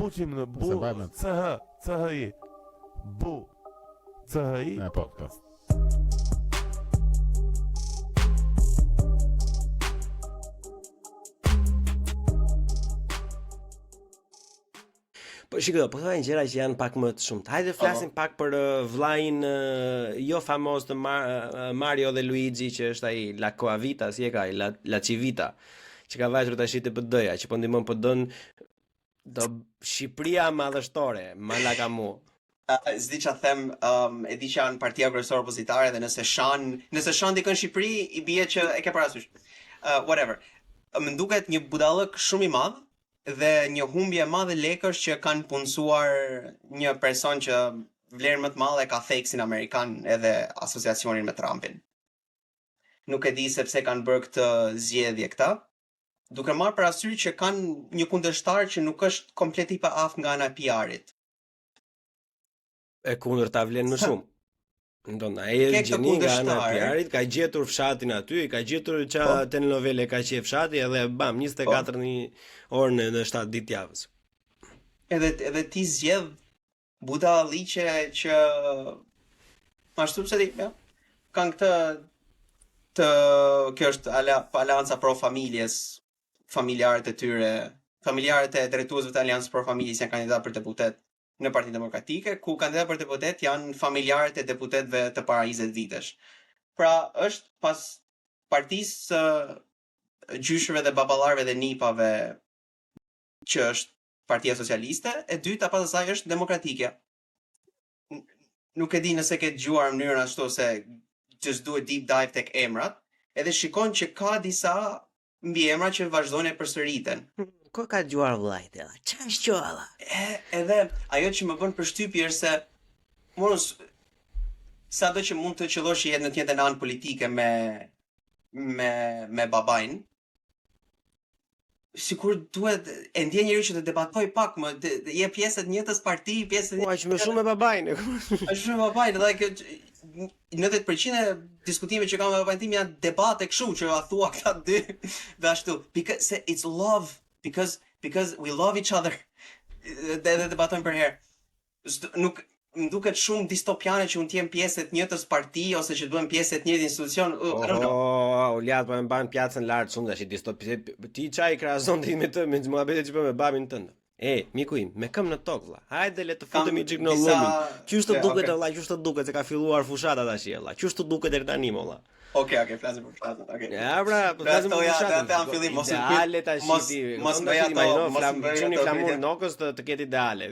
buçim në bu CHI. Bu CHI. Po. Po shiko, po thajnë gjëra që janë pak më të shumta. Hajde flasim pak për vllain jo famos të Mario dhe Luigi, që është ai La Coavita, si e ka, La Civita, që ka vajtur tash te PD-ja, që po ndihmon PD-n do Shqipëria madhështore, Malakamu. S'di që them, e di që janë partia kryesore opozitare dhe nëse shan dikën Shqipëri, i bie që e ke parasysh. Whatever. Më duket një budallëk shumë i madh dhe një humbje e madhe lekësh që kanë punësuar një person që vlerën më të madhe ka theksin amerikan edhe asociacionin me Trumpin. Nuk e di sepse kanë bërë këtë zgjedhje këta, duke marrë parasysh që kanë një kundërshtar që nuk është komplet i paaftë nga ana e PR-it. E kundërta vlen më shumë. Ndonda, ai gjeni nga ana e PR-it, ka gjetur fshatin aty, ka gjetur ça telenovele ka qef fshati edhe bam 24 orë në 7 ditë javës. Edhe ti zgjedh budalliqe që ashtu pse ti, ja, kanë kjo është Alianca Pro Familjes, familjarët e tyre, familjarët e drejtuesve të Aliancës Pro Familjes janë kandidatë për deputet në Partinë Demokratike, ku kandidatë për deputet janë familjarët e deputetëve të para 20 vitesh. Pra është pas partisë gjyshëve dhe baballarëve dhe nipave që është Partia Socialiste, e dyta pas asaj është Demokratike. Nuk e di nëse ke dëgjuar në mënyrën ashtu se just do a deep dive tek emrat, edhe shikon që ka disa mbiemra që vazhdojnë e përsëriten. Ko ka dëgjuar vllajt ella? Ç'është kjo alla? Edhe ajo që më bën përshtypje është se mos sado që mund të qellosh jetë në të njëjtën anë politike me babain. Sikur duhet e ndjen njeriu që të debatoj pak më, je pjesë e njëjtës parti, pjesë e aq më shumë me babain. Aq shumë me babain, edhe 90% e diskutimeve që kam me babain tim janë debate kështu që a thua këta dy dhe ashtu. Because it's love, because we love each other. Dhe debatojmë për herë. Nuk më duket shumë distopiane që unë të jem pjesë e të njëjtës parti ose që të bëhem pjesë e të njëjtit institucion. Uliat po më mban pjacën lart shumë tash distopi. Ti çaj krahazon ti me të me muhabetet që bën me babin tënd. Miku im, me këmbë në tokë vlla. Hajde le të futemi xhik në llumin. Qysh të duket vlla, qysh të duket se ka filluar fushata tash vlla. Qysh të duket deri tani vlla. Okej, flasim për fushatën. Okej. Ja, pra, po flasim për fushatën. Ata në fillim mos ideale tash ti. Mos bëj ato, flamuri flamur nokës të ketë ideale.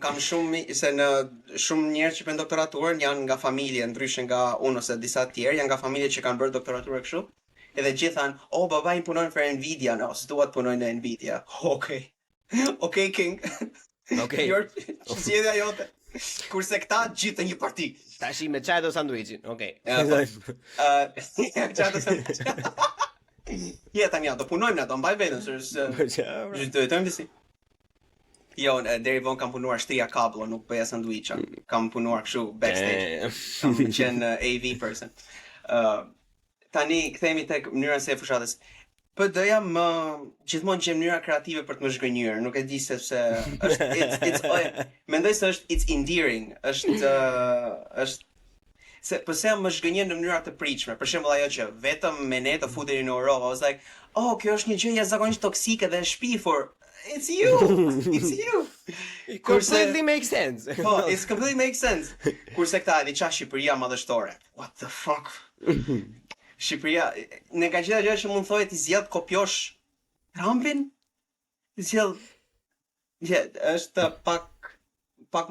Kam shumë se në shumë njerëz që bën doktoraturën janë nga familje ndryshe nga unë ose disa të tjerë, janë nga familje që kanë bërë doktoraturë kështu. Edhe gjithë thanë, "Oh, babai punon për Nvidia." No, s'dua të punoj në Nvidia. Okej. Okej, King. Okej. Zgjedhja jote. Kurse këta gjithë një parti. Tashi me çaj do sanduiçin. Okej. Çaj do sanduiçin. Ja tani do punojmë na, do mbaj veten se do të them si. Jo, deri vonë kam punuar shtria kablo, nuk bëja sanduiça. Kam punuar kështu backstage. Kam qenë AV person. Tani kthehemi tek mënyra se fushatës. PD-ja më gjithmonë gjem mënyra kreative për të më zhgënjur, nuk e di sepse është mendoj se është it's endearing, është se pse më zhgënjen në mënyra të pritshme. Për shembull ajo që vetëm me ne të futeni në Europë, I was like, "Oh, kjo është një gjë jashtëzakonisht toksike dhe e shpifur." It's you. It's you. It completely makes sense. Po, it completely makes sense. Kurse këta e di çfarë Shqipëria madhështore. What the fuck? Shqipëria, në ka gjitha gjë që mund thoje ti zjedh kopjosh Trumpin? Është pak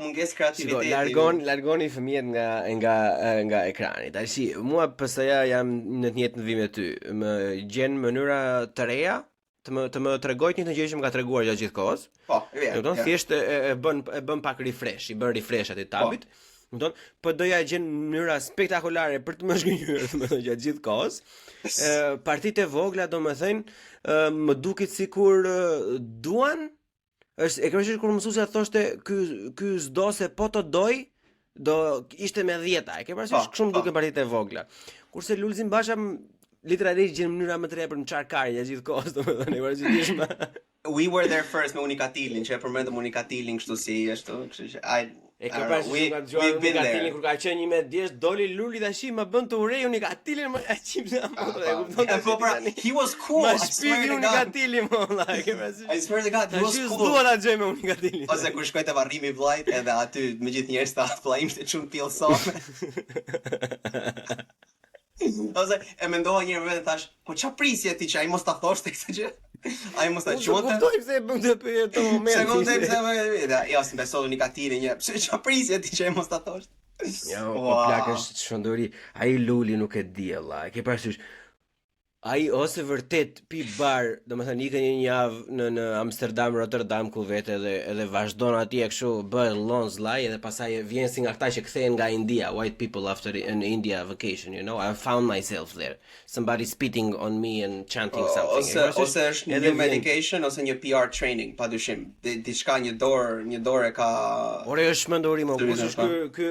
mungesë kreativiteti. Largoni fëmijët nga ekrani. Tashi, mua PS-ja jam në të njëjtën vim me ty. Më gjen mënyra të reja të më tregoj një gjë që më ka treguar gjatë gjithë kohës. Po, vjen. Thjesht e bën pak refresh, i bën refresh atë tabit. Po doja gjen mënyra spektakolare për të më zhgënjur, domethënë gjatë gjithë kohës. Partitë e vogla, domethënë, më duket sikur duan, e kërcësh kur mësuesja thoshte ky s'do se po të doj, do ishte me 10. E ke parasysh kështu duken partitë e vogla. Kurse Lulzim Basha literalisht gjen mënyra më të reja për në qarkari gjatë gjithë kohës, domethënë, e vazhdimisht. We were there first me Unikatilin, që e përmendëm Unikatilin kështu si ashtu, kështu që E ke parasysh nga dëgjuar Unikatilin kur ka qenë 11 vjeç, doli Luli tash më bën të urej Unikatilin më e qipsa motor, e kupton? Po pra, he was cool. Ma I swear shpivi to God. Unikatilin më valla, e ke parasysh? I swear to God, he was Tash cool. s'dua ta gjej me Unikatilin. Ose kur shkoj te varrimi i vllajt, edhe aty me gjithë njerëz ta vllai ishte çun pjellsome. Ose e mendova një herë vetë thash, po ç'a prisje ti që ai mos ta thoshte këtë gjë? Ai mos ta quante. Kuptoj pse e bën të pyet të moment. Sekondë pse jo, si besoj Unikatili një. Pse ç'a prisje ti që ai mos ta thoshte? Ja, po plak është çfondori. Ai Luli nuk e di valla. E ke parasysh? Ai ose vërtet pi bar, domethënë ikën një javë në Amsterdam, Rotterdam ku vetë edhe vazhdon atje kështu bëhet lonz llaj edhe pastaj vjen si nga ata që kthehen nga India, white people after an India vacation, you know. I found myself there. Somebody spitting on me and chanting something. Ose është një medication ose një PR training, padyshim. Diçka një dorë ka. Ore është mendori më, kush është ky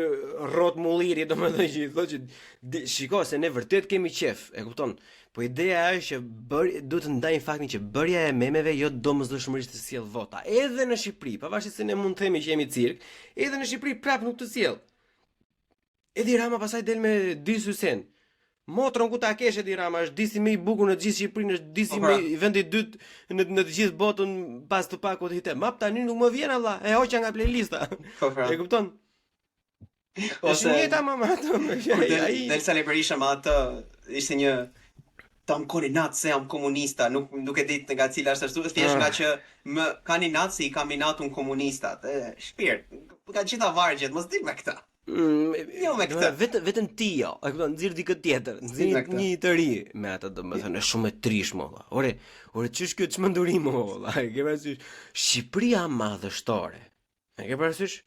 rrot mulliri, domethënë që i thotë që shiko se ne vërtet kemi qef, e kupton? Po ideja është që duhet të ndajmë faktin që bërja e memeve jo domosdoshmërisht të sjell vota. Edhe në Shqipëri, pavarësisht se ne mund të themi që jemi cirk, edhe në Shqipëri prap nuk të sjell. Edi Rama pasaj del me dy sysen. Motrën ku ta kesh Edi Rama është disi më i bukur në të gjithë Shqipërinë, është disi më i vendi i dytë në të gjithë botën pas të pakut hitem. Map tani nuk më vjen valla, e hoqa nga playlista. E kupton? Ose njëta mama ato. Ai Sali Berisha me atë ishte një tam koninat se jam komunista, nuk e ditë nga cila është ashtu, thjesht nga që më kanë inat se i kam inatun komunistat. Shpirt, nga gjitha vargjet, mos di me këta. Jo me këtë. Vetëm ti jo, e kupton, nxirr dikë tjetër, nxirr një të ri me atë, domethënë është shumë e trishtë valla. Ore ç'është kjo çmendurim valla? E ke parasysh? Shqipëria madhështore. E ke parasysh?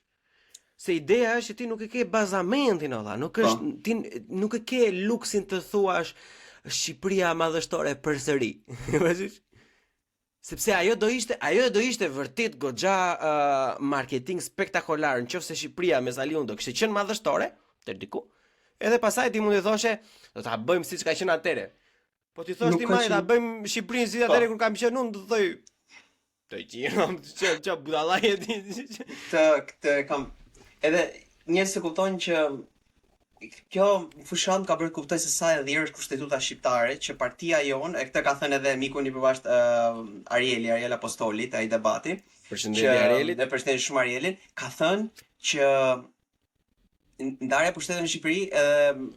Se ideja është që ti nuk e ke bazamentin valla, nuk është ti nuk e ke luksin të thuash Shqipëria madhështore përsëri. Sepse ajo do ishte vërtet goxha marketing spektakolar nëse Shqipëria me Saliun do kishte qenë madhështore, deri diku. Edhe pasaj ti mund të thoshe, do ta bëjmë siç ka qenë atëre. Po ti thosh ti më ta bëjmë Shqipërinë si atëre kur kam qenë unë, do thoj të gjinam ç'a budallaj e ti. Këtë kam edhe njerëz se kuptojnë që kjo fushan ka bërë kuptoj se sa e dhirë është kushtetuta shqiptare, që partia jonë, e këtë ka thënë edhe miku një përvasht Ariel Apostolit, ai debati. Përshëndetje Arielit. Ne përshëndetim shumë Arielin, ka thënë që ndarja e pushtetit në Shqipëri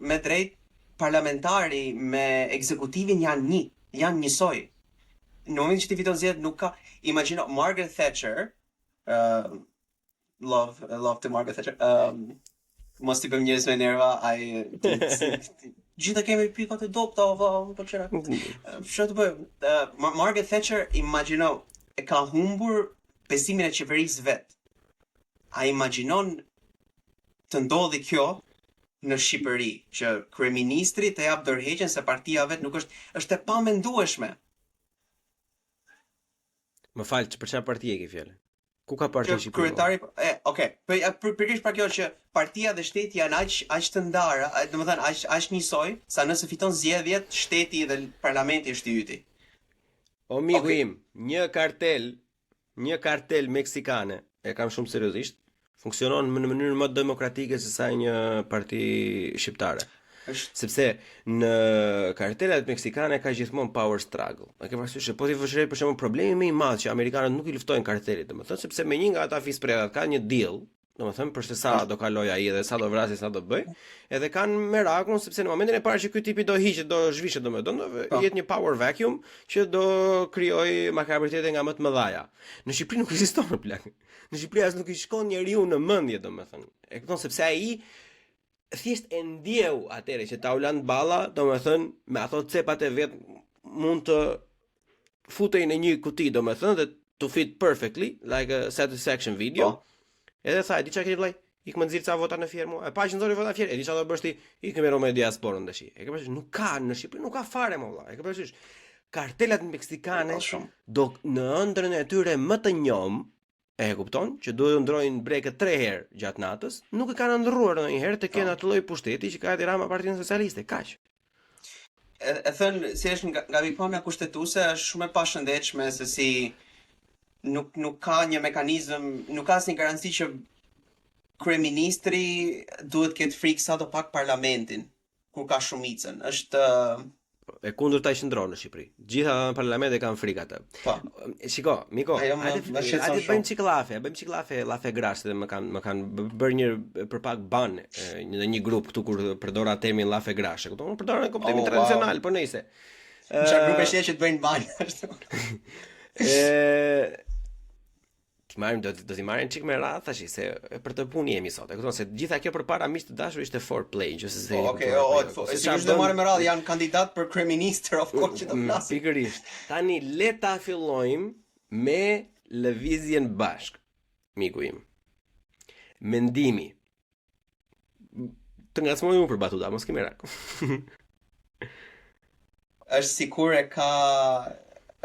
me drejt parlamentari me ekzekutivin janë njësoj. Në momentin që ti fiton zgjedhjet nuk ka, imagjino Margaret Thatcher, love to Margaret Thatcher. Mos t'i bëjmë njerëz me nerva, gjithë kemi pikat e dopta, po çera. Çfarë të bëjmë? Margaret Thatcher, imagjino, e ka humbur besimin e qeverisë vet. A imagjinon të ndodhi kjo në Shqipëri, që kryeministri të jap dorëheqjen se partia vet nuk është e pamendueshme. Më fal, për çfarë partie ke fjalë? Ku ka partia Shqipëri? Kryetari, okay. Përkësh pra kjo që partia dhe shteti janë aq të ndara, domethënë aq njësoj, sa nëse fiton zgjedhjet, shteti dhe parlamenti është i yti. O miku im, një kartel meksikane, e kam shumë seriozisht, funksionon në mënyrë më demokratike se sa një parti shqiptare. Sepse në kartelat meksikane ka gjithmonë power struggle. A ke parasysh se po ti vështirë për shembull problemi më i madh që amerikanët nuk i luftojnë kartelit, domethënë sepse me një nga ata fispregat ka një deal, domethënë për se sa do kaloj ai dhe sa do vrasë, sa do bëj, edhe kanë merakun sepse në momentin e parë që ky tipi do hiqet, do zhvishet domethënë, do jetë një power vacuum që do krijojë makabritete nga më të mëdhaja. Në Shqipëri nuk ekziston plak. Në Shqipëri as nuk i shkon njeriu në mendje domethënë. E kupton sepse ai thjesht e ndjeu atëre që ta ulan balla, domethënë me ato cepat e vet mund të futej në një kuti domethënë dhe to fit perfectly like a satisfaction video. Edhe tha, di çka ke vllai? Ik më nxirr ca vota në fjerë mua. E pa që nxori vota në fjerë, e di çfarë do bësh ti? Ik më me diasporën tash. E ke parasysh, nuk ka në Shqipëri, nuk ka fare më vllai. E ke parasysh, kartelat meksikane do në ëndrrën e tyre më të njom, e kupton, që duhet të ndrojnë brekët 3 herë gjatë natës, nuk e kanë ndrruar ndonjëherë të kenë atë lloj pushteti që ka Edi Rama Partinë Socialiste, kaq. e thënë si është nga pikpamja kushtetuese është shumë e pashëndetshme se si nuk ka një mekanizëm, nuk ka asnjë garanci që kryeministri duhet ketë frikë sa do pak parlamentin kur ka shumicën. Është E kundërta që ndron në Shqipëri. Gjitha parlamentet kanë frikë atë. po. Shiko, Miko, Më shqetëson hajde shumë. bëjmë çiklafe, llafe grash dhe më kanë bërë një për pak ban në një grup këtu kur përdora termin llafe grash. E kupton? Përdora në kuptimin Oh, wow. tradicional, po nejse. Çfarë grupe shehe që të bëjnë banjë. Do t'i marrim çik me radhë tash se për të punë jemi sot. E kupton se gjitha kjo përpara miq të dashur ishte foreplay, nëse se. Okej, sigurisht do marrim me radhë, janë kandidat për kryeministër of course që do flasim. Pikërisht. Tani le ta fillojmë me lëvizjen bashk. Miku im. Mendimi. Të ngacmoj unë për batuta, mos kemi rak. Është sikur e ka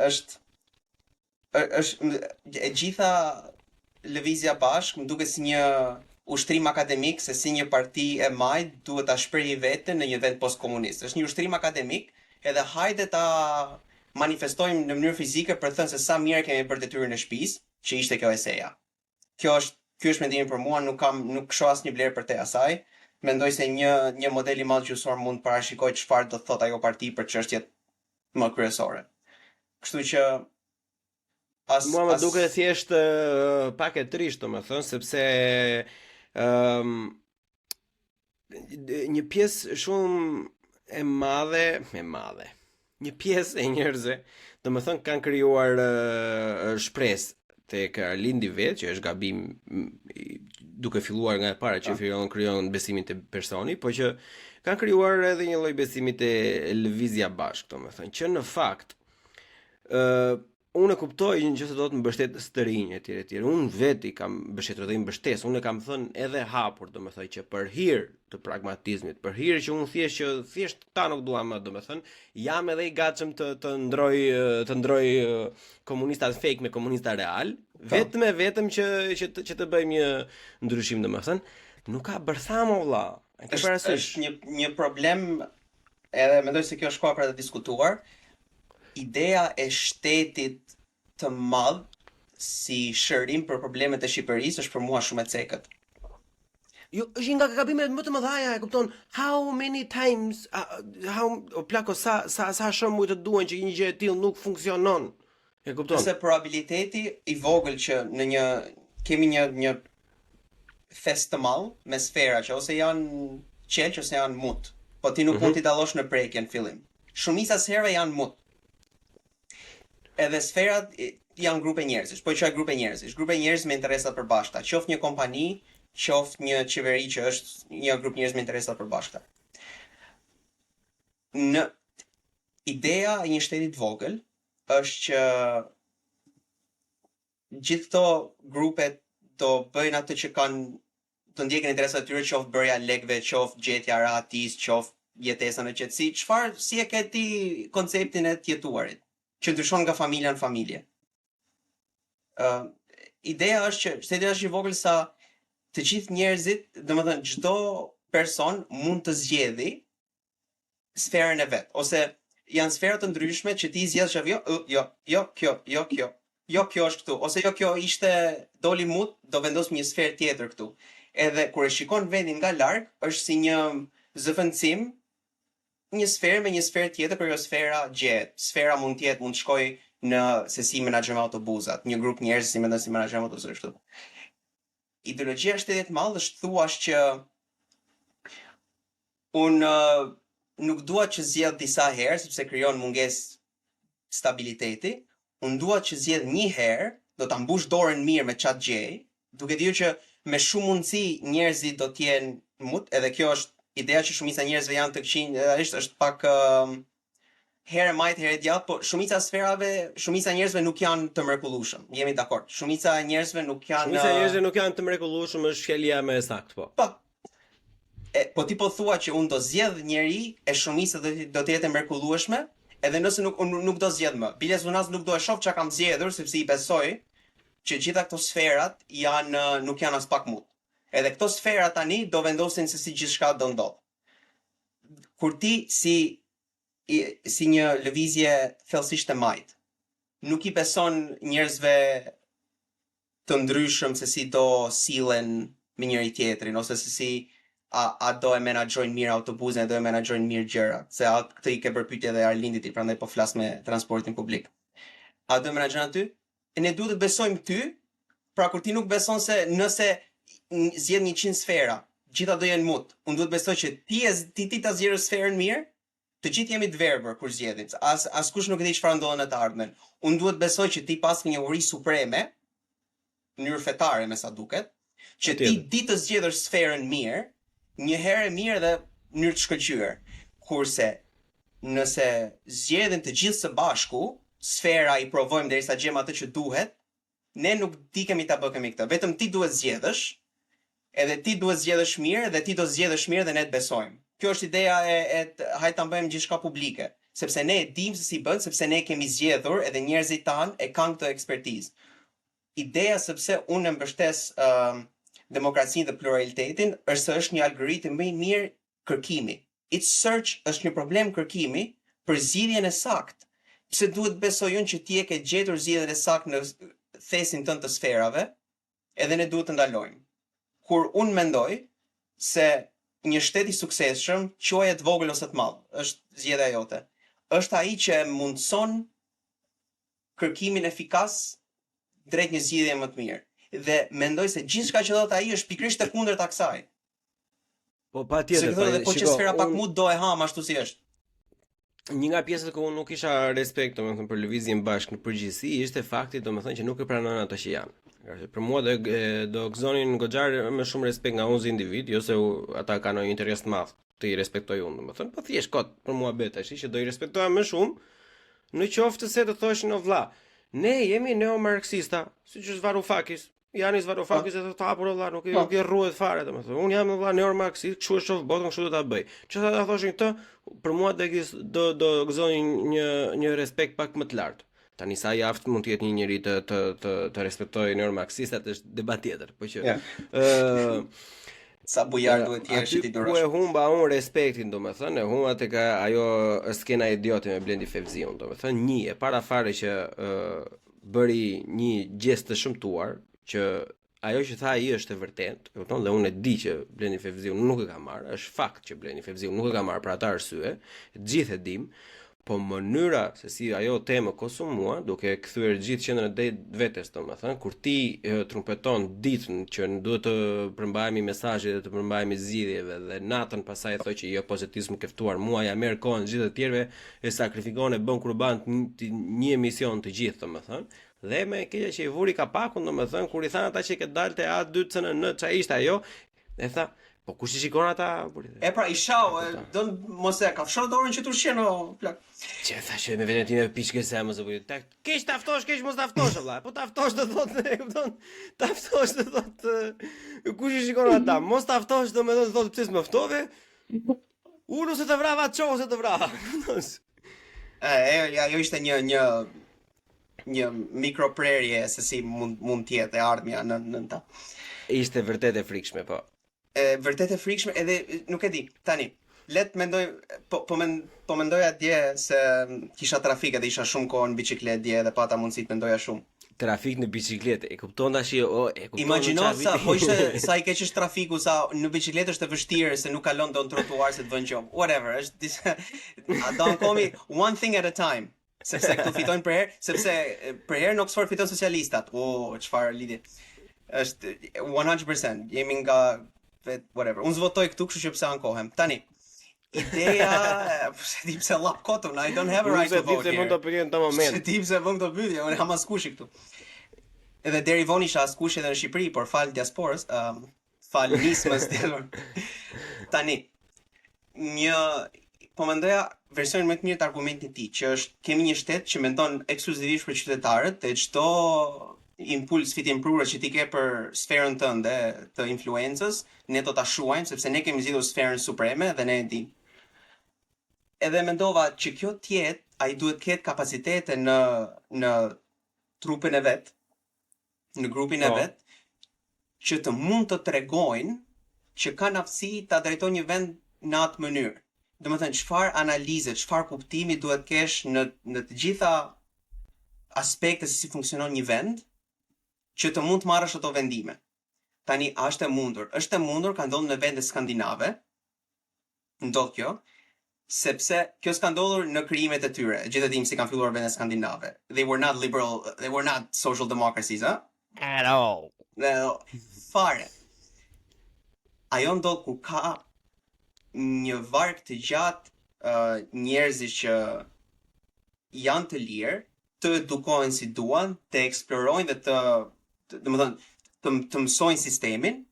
është e gjitha lëvizja bashk më duket si një ushtrim akademik se si një parti e majt duhet ta shprehë veten në një vend postkomunist. Është një ushtrim akademik, edhe hajde ta manifestojmë në mënyrë fizike për të thënë se sa mirë kemi bërë detyrën e shtëpisë, që ishte kjo eseja. Ky është mendimi për mua, nuk shoh asnjë vlerë për te asaj. Mendoj se një model i madh gjysor mund të parashikojë çfarë do të thotë ajo parti për çështjet më kryesore. Kështu që mua më duket thjesht pak e trisht, domethënë, sepse një pjesë shumë e madhe, një pjesë e njerëzve, domethënë kanë krijuar shpresë tek Arlindi vet, që është gabim duke filluar nga e para që krijon besimin te personi, po që kanë krijuar edhe një lloj besimi te lëvizja bashk, domethënë, që në fakt unë e kuptoj nëse do të mbështet stërinj etj. Unë vetë kam mbështetur dhe i mbështes. Unë kam thënë edhe hapur, domethënë që për hir të pragmatizmit, për hir që unë thjesht ta nuk dua më, domethënë, jam edhe i gatshëm të ndroj komunistat fake me komunista real, vetëm që të bëjmë një ndryshim, domethënë, nuk ka bërtham valla. Është një problem, edhe mendoj se kjo është koha për të diskutuar. Ideja e shtetit të madh si shërim për problemet e Shqipërisë është për mua shumë e cekët. Jo, është nga gabimet më të mëdha, e kupton? How many times sa shembuj të duan që një gjë e tillë nuk funksionon. E kupton? Se probabiliteti i vogël që kemi një fest të madh me sfera që ose janë qelç ose janë mut. Po ti nuk mund t'i dallosh në prekje në fillim. Shumica sferave janë mut. Edhe sferat janë grupe njerëzish, po që grupe njerëz me interesa të përbashkëta, qoftë një kompani, qoftë një qeveri që është një grup njerëz me interesa të përbashkëta. Në ideja e një shteti të vogël është që gjithë këto grupe do bëjnë atë që do ndjekin interesat e tyre, qoftë bërja lekëve, qoftë gjetja rahatis, qoftë jetesa në qetësi, si e ke ti konceptin e të jetuarit, që ndryshon nga familja në familje. Ideja është që shteti është i vogël sa të gjithë njerëzit, domethënë çdo person mund të zgjedhë sferën e vet, ose janë sfera të ndryshme që ti zgjedhësh kjo është këtu, ose kjo ishte doli mut, do vendos një sferë tjetër këtu. Edhe kur e shikon vendin nga larg, është si një zëvendësim, një sferë me një sferë tjetër, por jo sfera gjehet. Sfera mund të shkojë në se si menaxhojmë autobusat, një grup njerëz si mendon si menaxhojmë autobusat kështu. Ideologjia e shtetit të madh është thuash që unë nuk dua që zgjedh disa herë sepse krijon mungesë stabiliteti. Unë dua që zgjedh një herë, do ta mbush dorën mirë me çat gjej, duke ditur që me shumë mundësi njerëzit do të jenë mut, edhe kjo është ideja që shumica e njerëzve janë të këqij, është pak herë majt herë djathtë, po shumica e njerëzve nuk janë të mrekullueshëm. Jemi dakord. Shumica e njerëzve nuk janë të mrekullueshëm, është shkelja më e saktë, po. Po. Po ti po thua që unë do zgjedh njëri e shumica do të jetë mrekullueshme, edhe nëse nuk do zgjedh më. Bile zonas nuk do e shoh çka kam zgjedhur sepse i besoj që gjitha këto sferat nuk janë as pak mut. Edhe këto sfera tani do vendosin se si gjithçka do ndodh. Kur ti si si një lëvizje thellësisht e majt. Nuk I beson njerëzve të ndryshëm se si do sillen me njëri tjetrin ose se si a do e menaxhojnë mirë autobusin, a do e menaxhojnë mirë gjërat. Se këtë I ke bërë pyetje edhe Arlindit, prandaj po flas me transportin publik. A do e menaxhon aty? E ne duhet të besojmë ty, pra kur ti nuk beson se nëse zgjedh 100 sfera, gjitha do jenë mut. Unë duhet besoj që ti ta zgjerë sferën mirë, të gjithë jemi të verbër kur zgjedhim. Askush nuk e di çfarë ndodhen në të ardhmen. Unë duhet besoj që ti pas një uri supreme, në mënyrë fetare me sa duket, që ti di të zgjedhësh sferën mirë, një herë mirë dhe në mënyrë të shkëlqyer. Kurse nëse zgjedhin të gjithë së bashku, sfera I provojmë derisa gjejmë atë që duhet, ne nuk di kemi ta bëkemi këtë. Vetëm ti duhet zgjedhësh, edhe ti duhet zgjedhësh mirë dhe ti do zgjedhësh mirë dhe ne të besojmë. Kjo është ideja hajde ta bëjmë gjithçka publike, sepse ne e dimë se si bën, sepse ne kemi zgjedhur edhe njerëzit tanë e kanë këtë ekspertizë. Ideja sepse unë e mbështes demokracinë dhe pluralitetin është një algoritëm më I mirë kërkimi. Its search është një problem kërkimi për zgjidhjen e saktë. Pse duhet besoj unë që ti e ke gjetur zgjidhjen e saktë në thesin tënd të sferave, edhe ne duhet të ndalojmë. Kur unë mendoj se një shtet I suksesshëm, quajet vogël ose të madh, është zgjedhja jote. Është ai që mundson kërkimin efikas drejt një zgjidhje më të mirë. Dhe mendoj se gjithçka që thot ai është pikërisht e kundërta kësaj. Po patjetër, po që sfera pak mut do e ham ashtu si është. Një nga pjesët ku unë nuk isha respekt, domethënë për lëvizjen bashkë në përgjithësi, ishte fakti domethënë që nuk e pranon ato që janë. Për mua do gëzonin goxhar më shumë respekt nga unë si individ, jo se ata kanë një interes të madh të I respektoj unë, domethënë, po thjesht kot për mua beta, që do I respektoja më shumë, në qoftë se të thoshin o vlla, ne jemi neomarksista, siç është Varoufakis. Janis Varoufakis e të hapur valla, nuk I rruhet fare domethënë. Unë jam valla neomarksist, kështu është shoh botën, kështu do ta bëj. Çfarë ta thoshin këtë, për mua do gëzonin një respekt pak më të lartë. Tani sa I aftë mund të jetë një njeri të respektojë neomarksistat është debat tjetër, po që sa bujar duhet të jesh ti durash. Ku e humba unë respektin, domethënë, e humba tek ajo skena idiote me Blendi Fevziun, domethënë, e para fare që bëri një gjest të shëmtuar, që ajo që tha ai është e vërtetë, e kupton, dhe unë e di që Blendi Fevziu nuk e ka marrë, është fakt që Blendi Fevziu nuk e ka marrë për atë arsye, të gjithë e dim, po mënyra se si ajo temë konsumua, duke kthyer gjithë qendrën e vetes, domethënë, kur ti trumpeton ditën që duhet të përmbajmë mesazhe dhe të përmbajmë zgjidhjeve dhe natën pasaj thotë që jo pozitizëm ke ftuar mua, ja merr kohën gjithë të tjerëve, e sakrifikon e bën kurban një emision të gjithë, domethënë. Dhe me keqja që I vuri kapakun, domethënë, kur I thanë ata që ke dalte A2 CNN, ç'a ishte ajo, e tha, po kush I shikon ata? E pra I shau, don mos e ka fshon dorën që tu shjen o plak. Që thashë me veten time piçke se mos e bëj. Keq taftosh, keq mos taftosh valla. Po taftosh do thotë, e kupton? Taftosh do thotë kush I shikon ata? Mos taftosh domethënë thotë pse s'më ftove? Unë ose të vrava ço ose të vrava. Ajo ishte një mikroprerje se si mund të jetë e ardhmja në ta. Ishte vërtet e frikshme, po. Vërtet e frikshme, edhe nuk e di. Tani, let mendoj, po mendoja dje se kisha trafik edhe isha shumë kohë në biçikletë dje dhe pata mundësi të mendoja shumë. Trafik në biçikletë, e kupton tash, e kupton. Imagjino po ishte sa I keq është trafiku, sa në biçikletë është e vështirë se nuk kalon don trotuar se të vën qom. Whatever, është don't call me one thing at a time. Sepse këtu fitojnë për herë, sepse për herë në Oxford fiton socialistat. Çfarë lidhje. Është 100%, jemi nga whatever. Unë zvotoj këtu, kështu që pse ankohem. Tani, ideja, se di pse llap kotun, I don't have a right to vote here. Se mund të pyetje në të moment. Se di pse vëm të pyetje, unë jam askushi këtu. Edhe deri vonë isha askushi edhe në Shqipëri, por fal diasporës, fal nismës tjetër. Tani, po mendoja versionin më të mirë të argumentit të tij, që është kemi një shtet që mendon ekskluzivisht për qytetarët, e çdo impuls fitimprurë që ti ke për sferën tënde të influencës, ne do ta shuajmë sepse ne kemi zgjidhur sferën supreme dhe ne e dim. Edhe mendova që kjo të jetë, ai duhet të ketë kapacitete në trupin e vet, në grupin e vet, që të mund të tregojnë që kanë aftësi ta drejtojnë një vend në atë mënyrë. domethënë çfarë analize, çfarë kuptimi duhet kesh në të gjitha aspektet se si funksionon një vend që të mund të marrësh ato vendime. Tani, a është e mundur? Është e mundur, ka ndodhur në vende skandinave, ndodh kjo, sepse kjo s'ka ndodhur në krijimet e tyre. Gjithë dim si kanë filluar vendet skandinave. They were not liberal, they were not social democracies, huh? At all. Fare. Ajo ndodh ku ka një varg të gjatë njerëzish që janë të lirë, të edukohen si duan, të eksplorojnë dhe të mësojnë sistemin,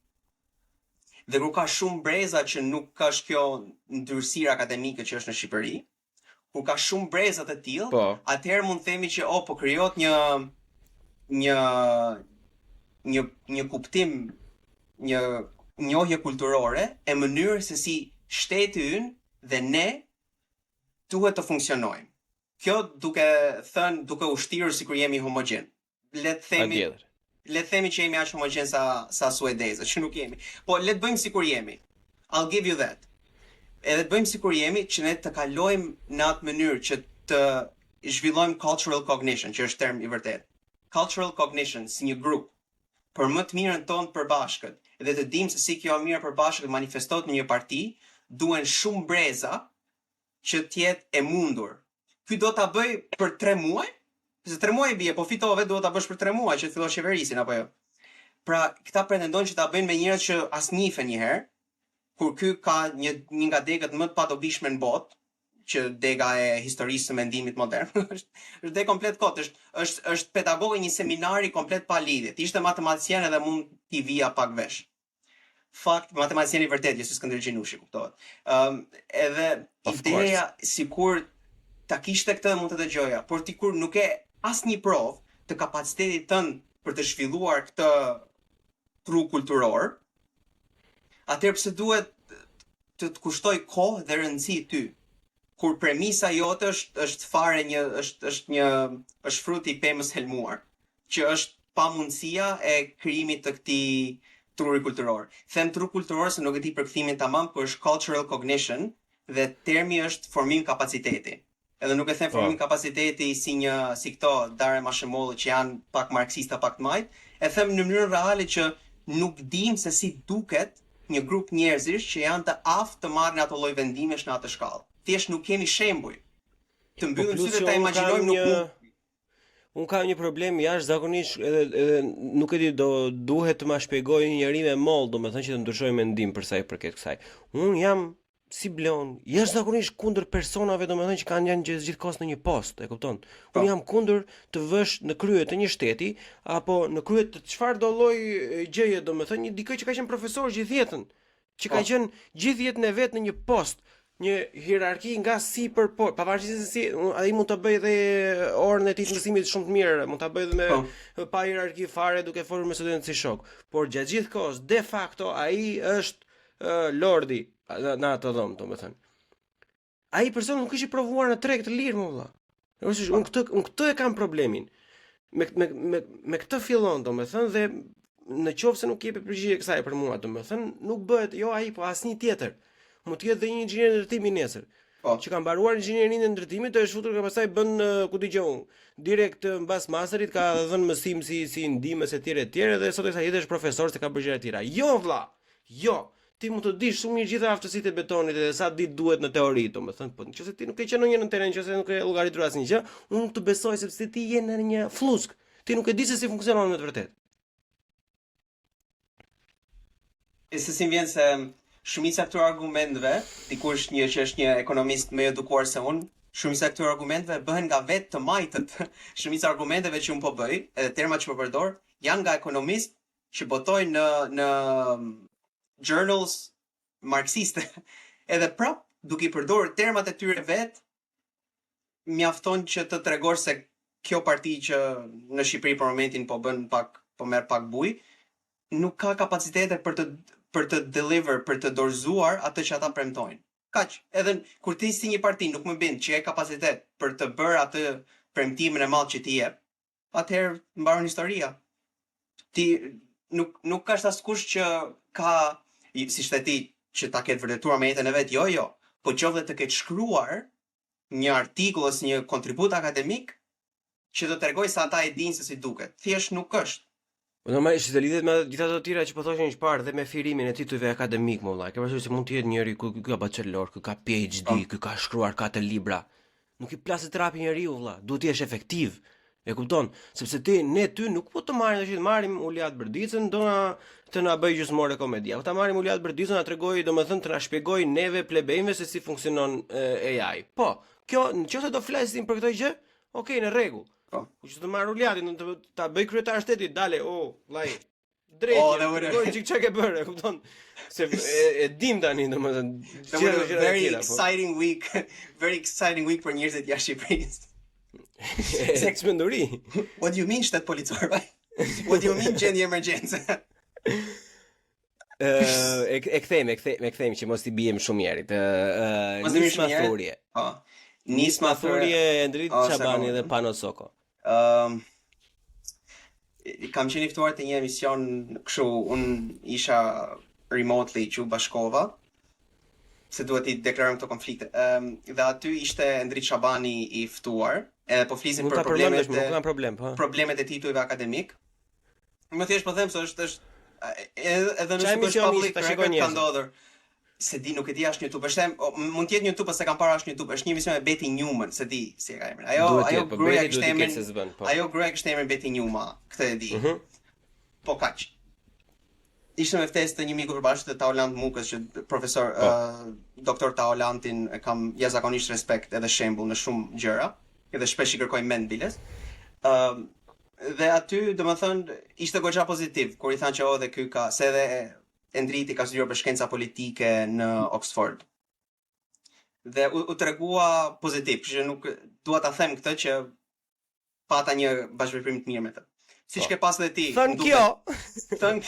dhe kur ka shumë breza që nuk ka kjo ndyrësirë akademike që është në Shqipëri, kur ka shumë breza të tillë, Po. atëherë mund të themi që po krijohet një kuptim, një njohje kulturore e mënyrës se si shteti ynë dhe ne duhet të funksionojmë. Kjo duke ushtirur sikur jemi homogjen. Le të themi që jemi aq homogjen sa suedezët, që nuk jemi. Po le të bëjmë sikur jemi. I'll give you that. Edhe të bëjmë sikur jemi që ne të kalojmë në atë mënyrë që të zhvillojmë cultural cognition, që është term i vërtet. Cultural cognition si një grup për më të mirën tonë përbashkët, dhe të dimë se si kjo mirë përbashkët manifestohet në një parti, duhen shumë breza që të jetë e mundur. Ky do ta bëj për 3 muaj, se 3 muaj bie, po fitove do ta bësh për 3 muaj që të fillosh qeverisin apo jo. Pra, këta pretendojnë që ta bëjnë me njerëz që as njihen një herë, kur ky ka një nga degët më të padobishme në botë, që dega e historisë së mendimit modern. është degë komplet kot, është pedagog i një seminari komplet pa lidhje. Ti ishte matematicien edhe mund t'i vija pak vesh. Fakt, matematicieni vërtet, Jezus Skënderij Gjinushi, kuptohet. Edhe ideja sikur ta kishte këtë mund të dëgjoja, por ti kur nuk e asnjë provë të kapacitetit tënd për të zhvilluar këtë tru kulturor, atëherë pse duhet të kushtoj kohë dhe rëndësi ty? Kur premisa jote është fare është fruti i pemës helmuar, që është pamundësia e krijimit të këtij truri kulturor. Them tru kulturor se nuk e di përkthimin tamam, por është cultural cognition dhe termi është formim kapaciteti. Edhe nuk e them formim kapaciteti si këto Dare Mashemolli që janë pak marksista, pak të majt, e them në mënyrë reale që nuk dim se si duket një grup njerëzish që janë të aftë të marrin ato lloj vendimesh në atë shkallë. Thjesht nuk kemi shembuj. Të mbyllim sytë ta imagjinojmë nuk mund. Un kam një problem jashtëzakonisht edhe nuk e di duhet të ma shpjegojë një njerëz me moll, domethënë që të ndryshoj mendim për sa i përket kësaj. Un jam si Blon, jashtëzakonisht kundër personave domethënë që janë gjithkohës në një post, e kupton? Un jam kundër të vësh në krye të një shteti apo në krye të çfarëdo lloj gjëje, domethënë një dikë që ka qenë profesor gjithë jetën, që ka qenë gjithë jetën e vet në një post, një hierarki nga sipër poshtë, pavarësisht se si ai mund të bëjë edhe orën e tij të mësimit shumë të mirë, mund ta bëjë edhe me pa hierarki fare duke folur me studentë si shok, por gjatë gjithë kohës de facto ai është lordi në atë dhomë, domethënë. Ai person nuk është i provuar në treg të lirë, më vëlla. Unë këtë e kam problemin. Me këtë fillon, domethënë, dhe në qoftë se nuk jepet përgjigje kësaj për mua, domethënë, nuk bëhet jo ai, po asnjë tjetër. Mund të jetë dhe një inxhinier ndërtimi nesër. Që ka mbaruar inxhinierinë e ndërtimit, të është futur që pastaj bën ku dëgjon, direkt mbas masterit ka dhënë mësim si ndihmës etj dhe sot sa jetë është profesor se ka bërë gjëra të tjera. Jo vëlla. Jo. Ti mund të dish shumë mirë gjitha aftësitë e betonit edhe sa ditë duhet në teori, domethënë, po nëse ti nuk ke qenë në teren, nëse nuk e llogaritur asnjë gjë, unë të besoj sepse ti je në një flusk. Ti nuk e di se si funksionon në të vërtetë. Se si vjen se shumica këtyre argumenteve, dikush që është një ekonomist më edukuar se unë, shumica këtyre argumenteve bëhen nga vetë të majtët. Shumica argumenteve që unë po bëj, edhe termat që po përdor, janë nga ekonomist që botojnë në journals marksiste. Edhe prap, duke i përdorur termat e tyre vetë, mjafton që të tregosh se kjo parti që në Shqipëri për momentin po merr pak buj, nuk ka kapacitete për të deliver, për të dorëzuar atë që ata premtojnë. Kaq, edhe kur ti si një parti nuk më bind që e kapacitet për të bërë atë premtimin e madh që ti jep, atëherë mbaron historia. Ti nuk ka askush që ka si shteti që ta ketë vërtetuar me jetën e vet, jo. po qoftë të ketë shkruar një artikull ose një kontribut akademik që do t'tregoj se ata e dinë se si duket. Thjesht nuk është. Normalisht të lidhet me gjitha të tjera që po thoshin që parë dhe me firimin e titujve akademik, më vëllai. Ke parasysh se mund të jetë njëri ku ka bachelor, ku ka PhD, ku ka shkruar 4 libra. Nuk i plasë të rapi njeriu vëlla, duhet të jesh efektiv. E kupton? Sepse ne ty nuk po të marrim tash të marrim Uliat Brdicën, të na bëj gjysmore komedia. Po ta marrim Uliat Brdicën, na tregoj, domethënë të na shpjegoj neve plebejve se si funksionon AI. Po, kjo nëse do flasim për këtë gjë, okay, në rregull. Po. Ku që të marr Uliatin, ta bëj kryetar shtetit, dale, vllai. Drejt. Çka ke bërë, e kupton? Se e dim tani domethënë very exciting week, very exciting week për njerëzit jashtë Shqipërisë. Eksmenduri. What do you mean shtet policor, vaj? What do you mean gjendje emergjence? E kthejmë që mos i bijem shumë njerit. Nisma Thurje. Po. Nisma Thurje, Endrit Çabani dhe Pano Soko. Kam qenë i ftuar te një emision kështu, un isha remotely që bashkova se duhet i deklarojmë këto konflikte. Dhe aty ishte Endrit Çabani i ftuar, edhe po flisim për problemet e titujve akademik. Më thjesht po them se është edhe nëse është public record ka ndodhur. Se di, nuk e di ashtë YouTube, mund t'jetë YouTube, pas se kam parë ashtë YouTube, është një emision me Betty Newman, se di si e ka emrin. Ajo gruaja kishte emrin Betty Newman, këtë e di. Po kaq. Ishte me ftesë të një miku përbashkët të Taolant Mukës, që profesor doktor Taolantin e kam jashtëzakonisht respekt edhe shembull në shumë gjëra, edhe shpesh i kërkoj mend biles. Dhe aty, domethënë, ishte goxha pozitiv kur i thanë që dhe ky ka se edhe Endriti ka studiuar për shkenca politike në Oxford. Dhe u tregua pozitiv, që nuk dua ta them këtë që pata një bashkëpunim të mirë me të. Siç ke pas edhe ti. Thën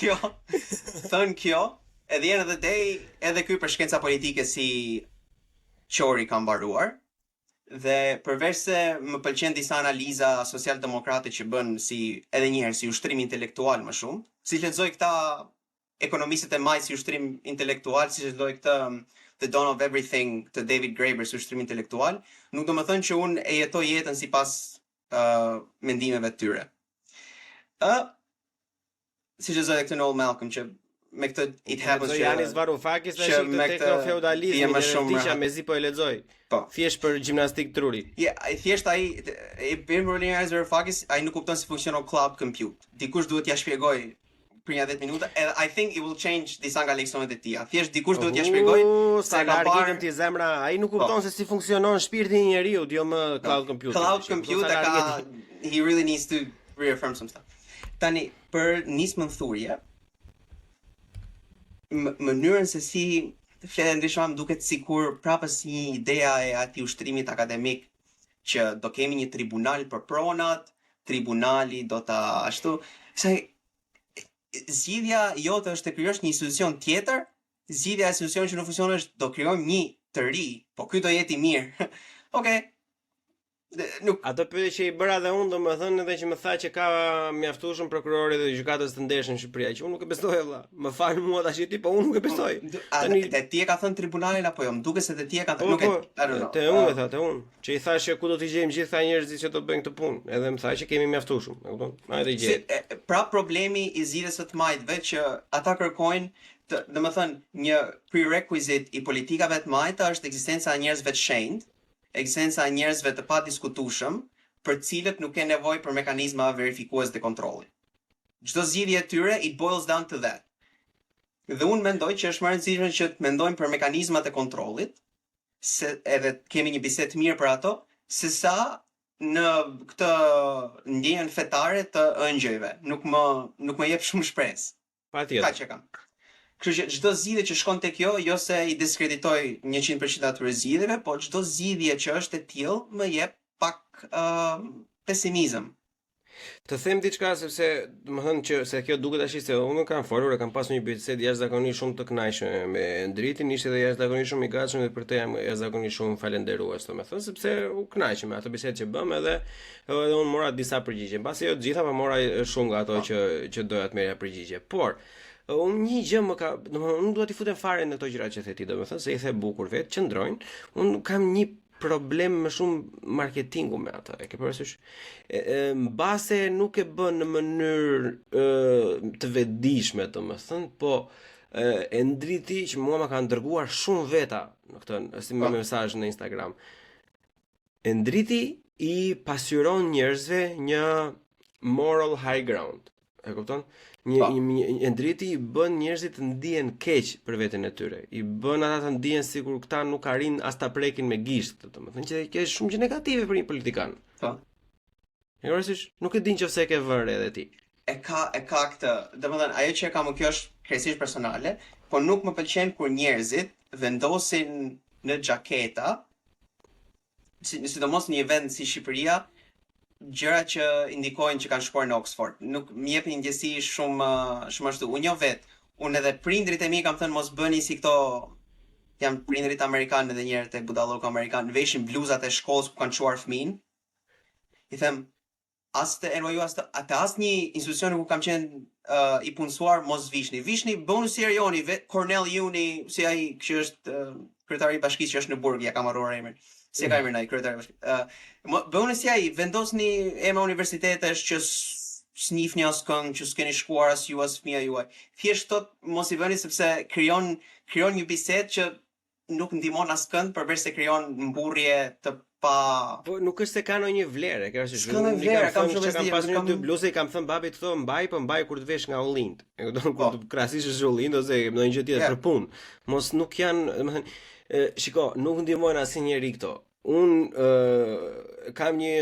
kjo, at the end of the day, edhe ky për shkenca politike si qori ka mbaruar. Dhe përveç se më pëlqen disa analiza socialdemokrate që bën si edhe një herë si ushtrim intelektual më shumë, si lexoj këta ekonomistët e majtë si ushtrim intelektual, si lexoj këtë The Dawn of Everything të David Graeber si ushtrim intelektual, nuk do më thënë që unë e jetoj jetën sipas mendimeve të tyre. Si lexoj këtë Noel Malcolm që me këtë it happens që Janis Varoufakis tash të teknofeudalizmi dhe tisha mezi po e lexoj. Po. Thjesht për gjimnastik truri. Thjesht ai e bën Janis Varoufakis, ai nuk kupton si funksionon cloud compute. Dikush duhet t'ia shpjegoj për një 10 minuta, and I think it will change disa nga leksionet e tia. Thjesht dikush duhet t'ia shpjegoj se ka parë ti zemra, ai nuk kupton se si funksionon shpirti i njeriu, jo më cloud computing. Cloud computing ka he really needs to reaffirm some stuff. Tani për Nismën Thurje, mënyrën se si fletë ndryshon duket sikur prapë si një ideja e atij ushtrimit akademik që do kemi një tribunal për pronat, tribunali do ta ashtu, se zgjidhja jote është të krijosh një institucion tjetër, zgjidhja e institucionit që nuk funksionon është do krijojmë një të ri, po ky do jetë i mirë. Okej. Nuk ato pyetje që i bëra dhe unë, domethënë edhe që më tha që ka mjaftueshëm prokurorit dhe gjykatës të ndershëm në Shqipëri, që unë nuk e besoj valla. Më fal mua tash ti, po unë nuk e besoj. Tani ti e ka thënë tribunalin apo jo? Më duket se ti e ka thënë, nuk e. Te unë tha, te unë. Që i thashë ku do t'i gjejmë gjithë njerëzit që do bëjnë këtë punë, edhe më tha që kemi mjaftueshëm, e kupton? Hajde gjej. Pra problemi i zgjidhjes së të majtëve që ata kërkojnë, domethënë një prerequisite i politikave të majta është ekzistenca e njerëzve të shenjtë, ekzistenca e njerëzve të padiskutueshëm, për të cilët nuk ka nevojë për mekanizma verifikues dhe kontrolli. Çdo zgjidhje e tyre it boils down to that. Dhe unë mendoj që është më e rëndësishme që të mendojmë për mekanizmat e kontrollit, se edhe kemi një bisedë të mirë për ato, sesa në këtë ndjenjën fetare të ëngjëjve. Nuk më jep shumë shpresë. Patjetër. Kaq e kam. Kështu që çdo zgjidhje që shkon tek kjo, jo se i diskreditoj 100% atyre zgjidhjeve, po çdo zgjidhje që është e tillë më jep pak pesimizëm. Të them diçka sepse domethënë që se kjo duket tash se unë kam folur, e kam pasur një bisedë jashtëzakonisht shumë të kënaqshme me Ndritin, ishte edhe jashtëzakonisht shumë i gatshëm dhe për të jam jashtëzakonisht shumë falendërues, domethënë sepse u kënaqem me ato bisedë që bëm edhe unë mora disa përgjigje. Mbasi jo të gjitha, pa mora shumë nga ato që doja të merrja përgjigje. Por unë një gjë më ka, domethënë unë dua t'i futem fare në këto gjëra që the ti, domethënë se i the bukur vetë, qëndrojnë. Unë kam një problem më shumë marketingu me atë. E ke parasysh? Mbase nuk e bën në mënyrë të vetëdijshme, domethënë, po e Ndriti që mua më ka dërguar shumë veta në këtë si me mesazh në Instagram. E Ndriti i pasqyron njerëzve një moral high ground. E kupton? Një Ndriti i bën njerëzit të ndihen keq për veten e tyre. I bën ata të ndihen sikur këta nuk arrin as ta prekin me gisht, domethënë që kjo është shumë gjë negative për një politikan. Po. E rësish, nuk e din nëse e ke vënë edhe ti. E ka këtë, domethënë ajo që kam kjo është krejtësisht personale, po nuk më pëlqen kur njerëzit vendosin në xhaketa, sidomos në një vend si Shqipëria, gjëra që indikojnë që kanë shkuar në Oxford. Nuk më jep një ndjesi shumë ashtu. Unë jo vet, unë edhe prindrit e mi kam thënë mos bëni si këto, jam prindrit amerikanë edhe njerëz tek budallok amerikan, veshin bluzat e shkollës ku kanë çuar fëmin. I them as të NYU as një institucion ku kam qenë i punësuar mos vishni. Vishni bonusi joni Cornell Uni, si ai që është kryetari i bashkisë që është në Burg, ja kam harruar emrin. Se ka emrin ai kryetari i bashkisë. Bonusja i vendosni emra universitetesh që snifni askën, që s'keni shkuar as ju as fëmia juaj. Thjesht tot mos i bëni sepse krijon një bisedë që nuk ndihmon askënd përveç se krijon mburrje të pa. Po nuk është se ka ndonjë vlerë, ke parasysh. S'ka ndonjë vlerë, kam shumë pasur dy bluze, kam thënë babit këto mbaj kur të vesh nga Ollind. E kupton kur të krahasisësh Ollind ose ndonjë gjë tjetër për punë. Mos nuk janë, domethënë, shiko, nuk ndihmojnë asnjëri këto. Unë kam një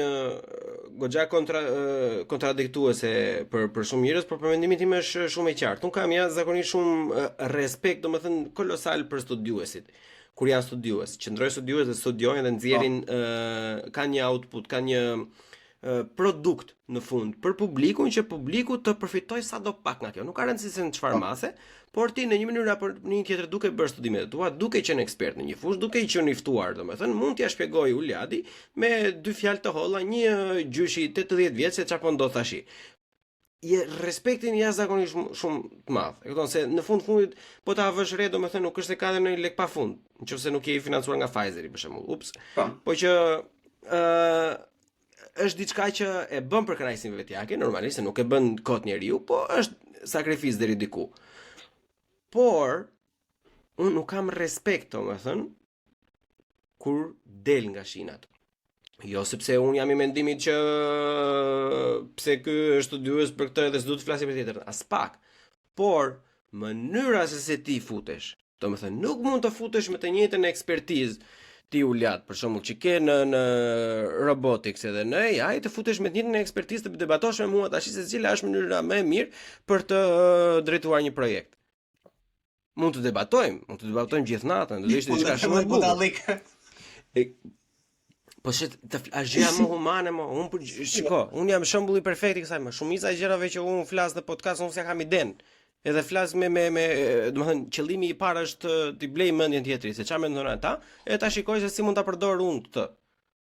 goxha kontradiktuese për shumë njerëz, por për mendimin tim është shumë e qartë. Unë kam zakonisht shumë respekt, domethënë kolosal për studiuesit. Kur janë studiues, qëndrojnë studiues dhe studiojnë dhe nxjerrin kanë një output, kanë një produkt në fund për publikun që publiku të përfitojë sadopak nga kjo. Nuk ka rëndësi se në çfarë mase, por ti në një mënyrë apo në një tjetër duke bërë studimet e tua, duke qenë ekspert në një fushë, duke qenë i ftuar, domethënë mund t'ia shpjegoj Uliadi me dy fjalë të holla, një gjyshi 80 vjeç se çfarë po ndodh tash. Respektin jashtëzakonisht shumë të madh. E kupton se në fundit po ta vësh re, domethënë nuk është se ka ndonjë lek pafund, nëse nuk je i financuar nga Pfizeri për shembull. Ups. Po që është diçka që e bën për kënaqësinë vetjake, normalisht se nuk e bën kot njeriu, po është sakrificë deri diku. Por unë nuk kam respekt, domethënë, kur del nga shinat. Jo sepse unë jam i mendimit që pse ky është studiues për këtë dhe s'do të flasë për tjetër, as pak. Por mënyra se ti futesh, domethënë nuk mund të futesh me të njëjtën ekspertizë ti Uliat, për shembull, që ke në robotics edhe në AI, të futesh me të njëjtën ekspertizë të debatosh me mua tash se cila është mënyra më e mirë për të drejtuar një projekt. Mund të debatojmë gjithë natën, do të ishte diçka shumë e bukur. Po është gjëja më humane, unë jam shembulli perfekt i kësaj, më shumica e gjërave që unë flas në podcast, unë s'ja kam iden. Edhe flas me domethënë qëllimi i parë është t'i blej mendjen tjetrit, se çfarë mendon ata, e ta shikoj se si mund ta përdor unë këtë.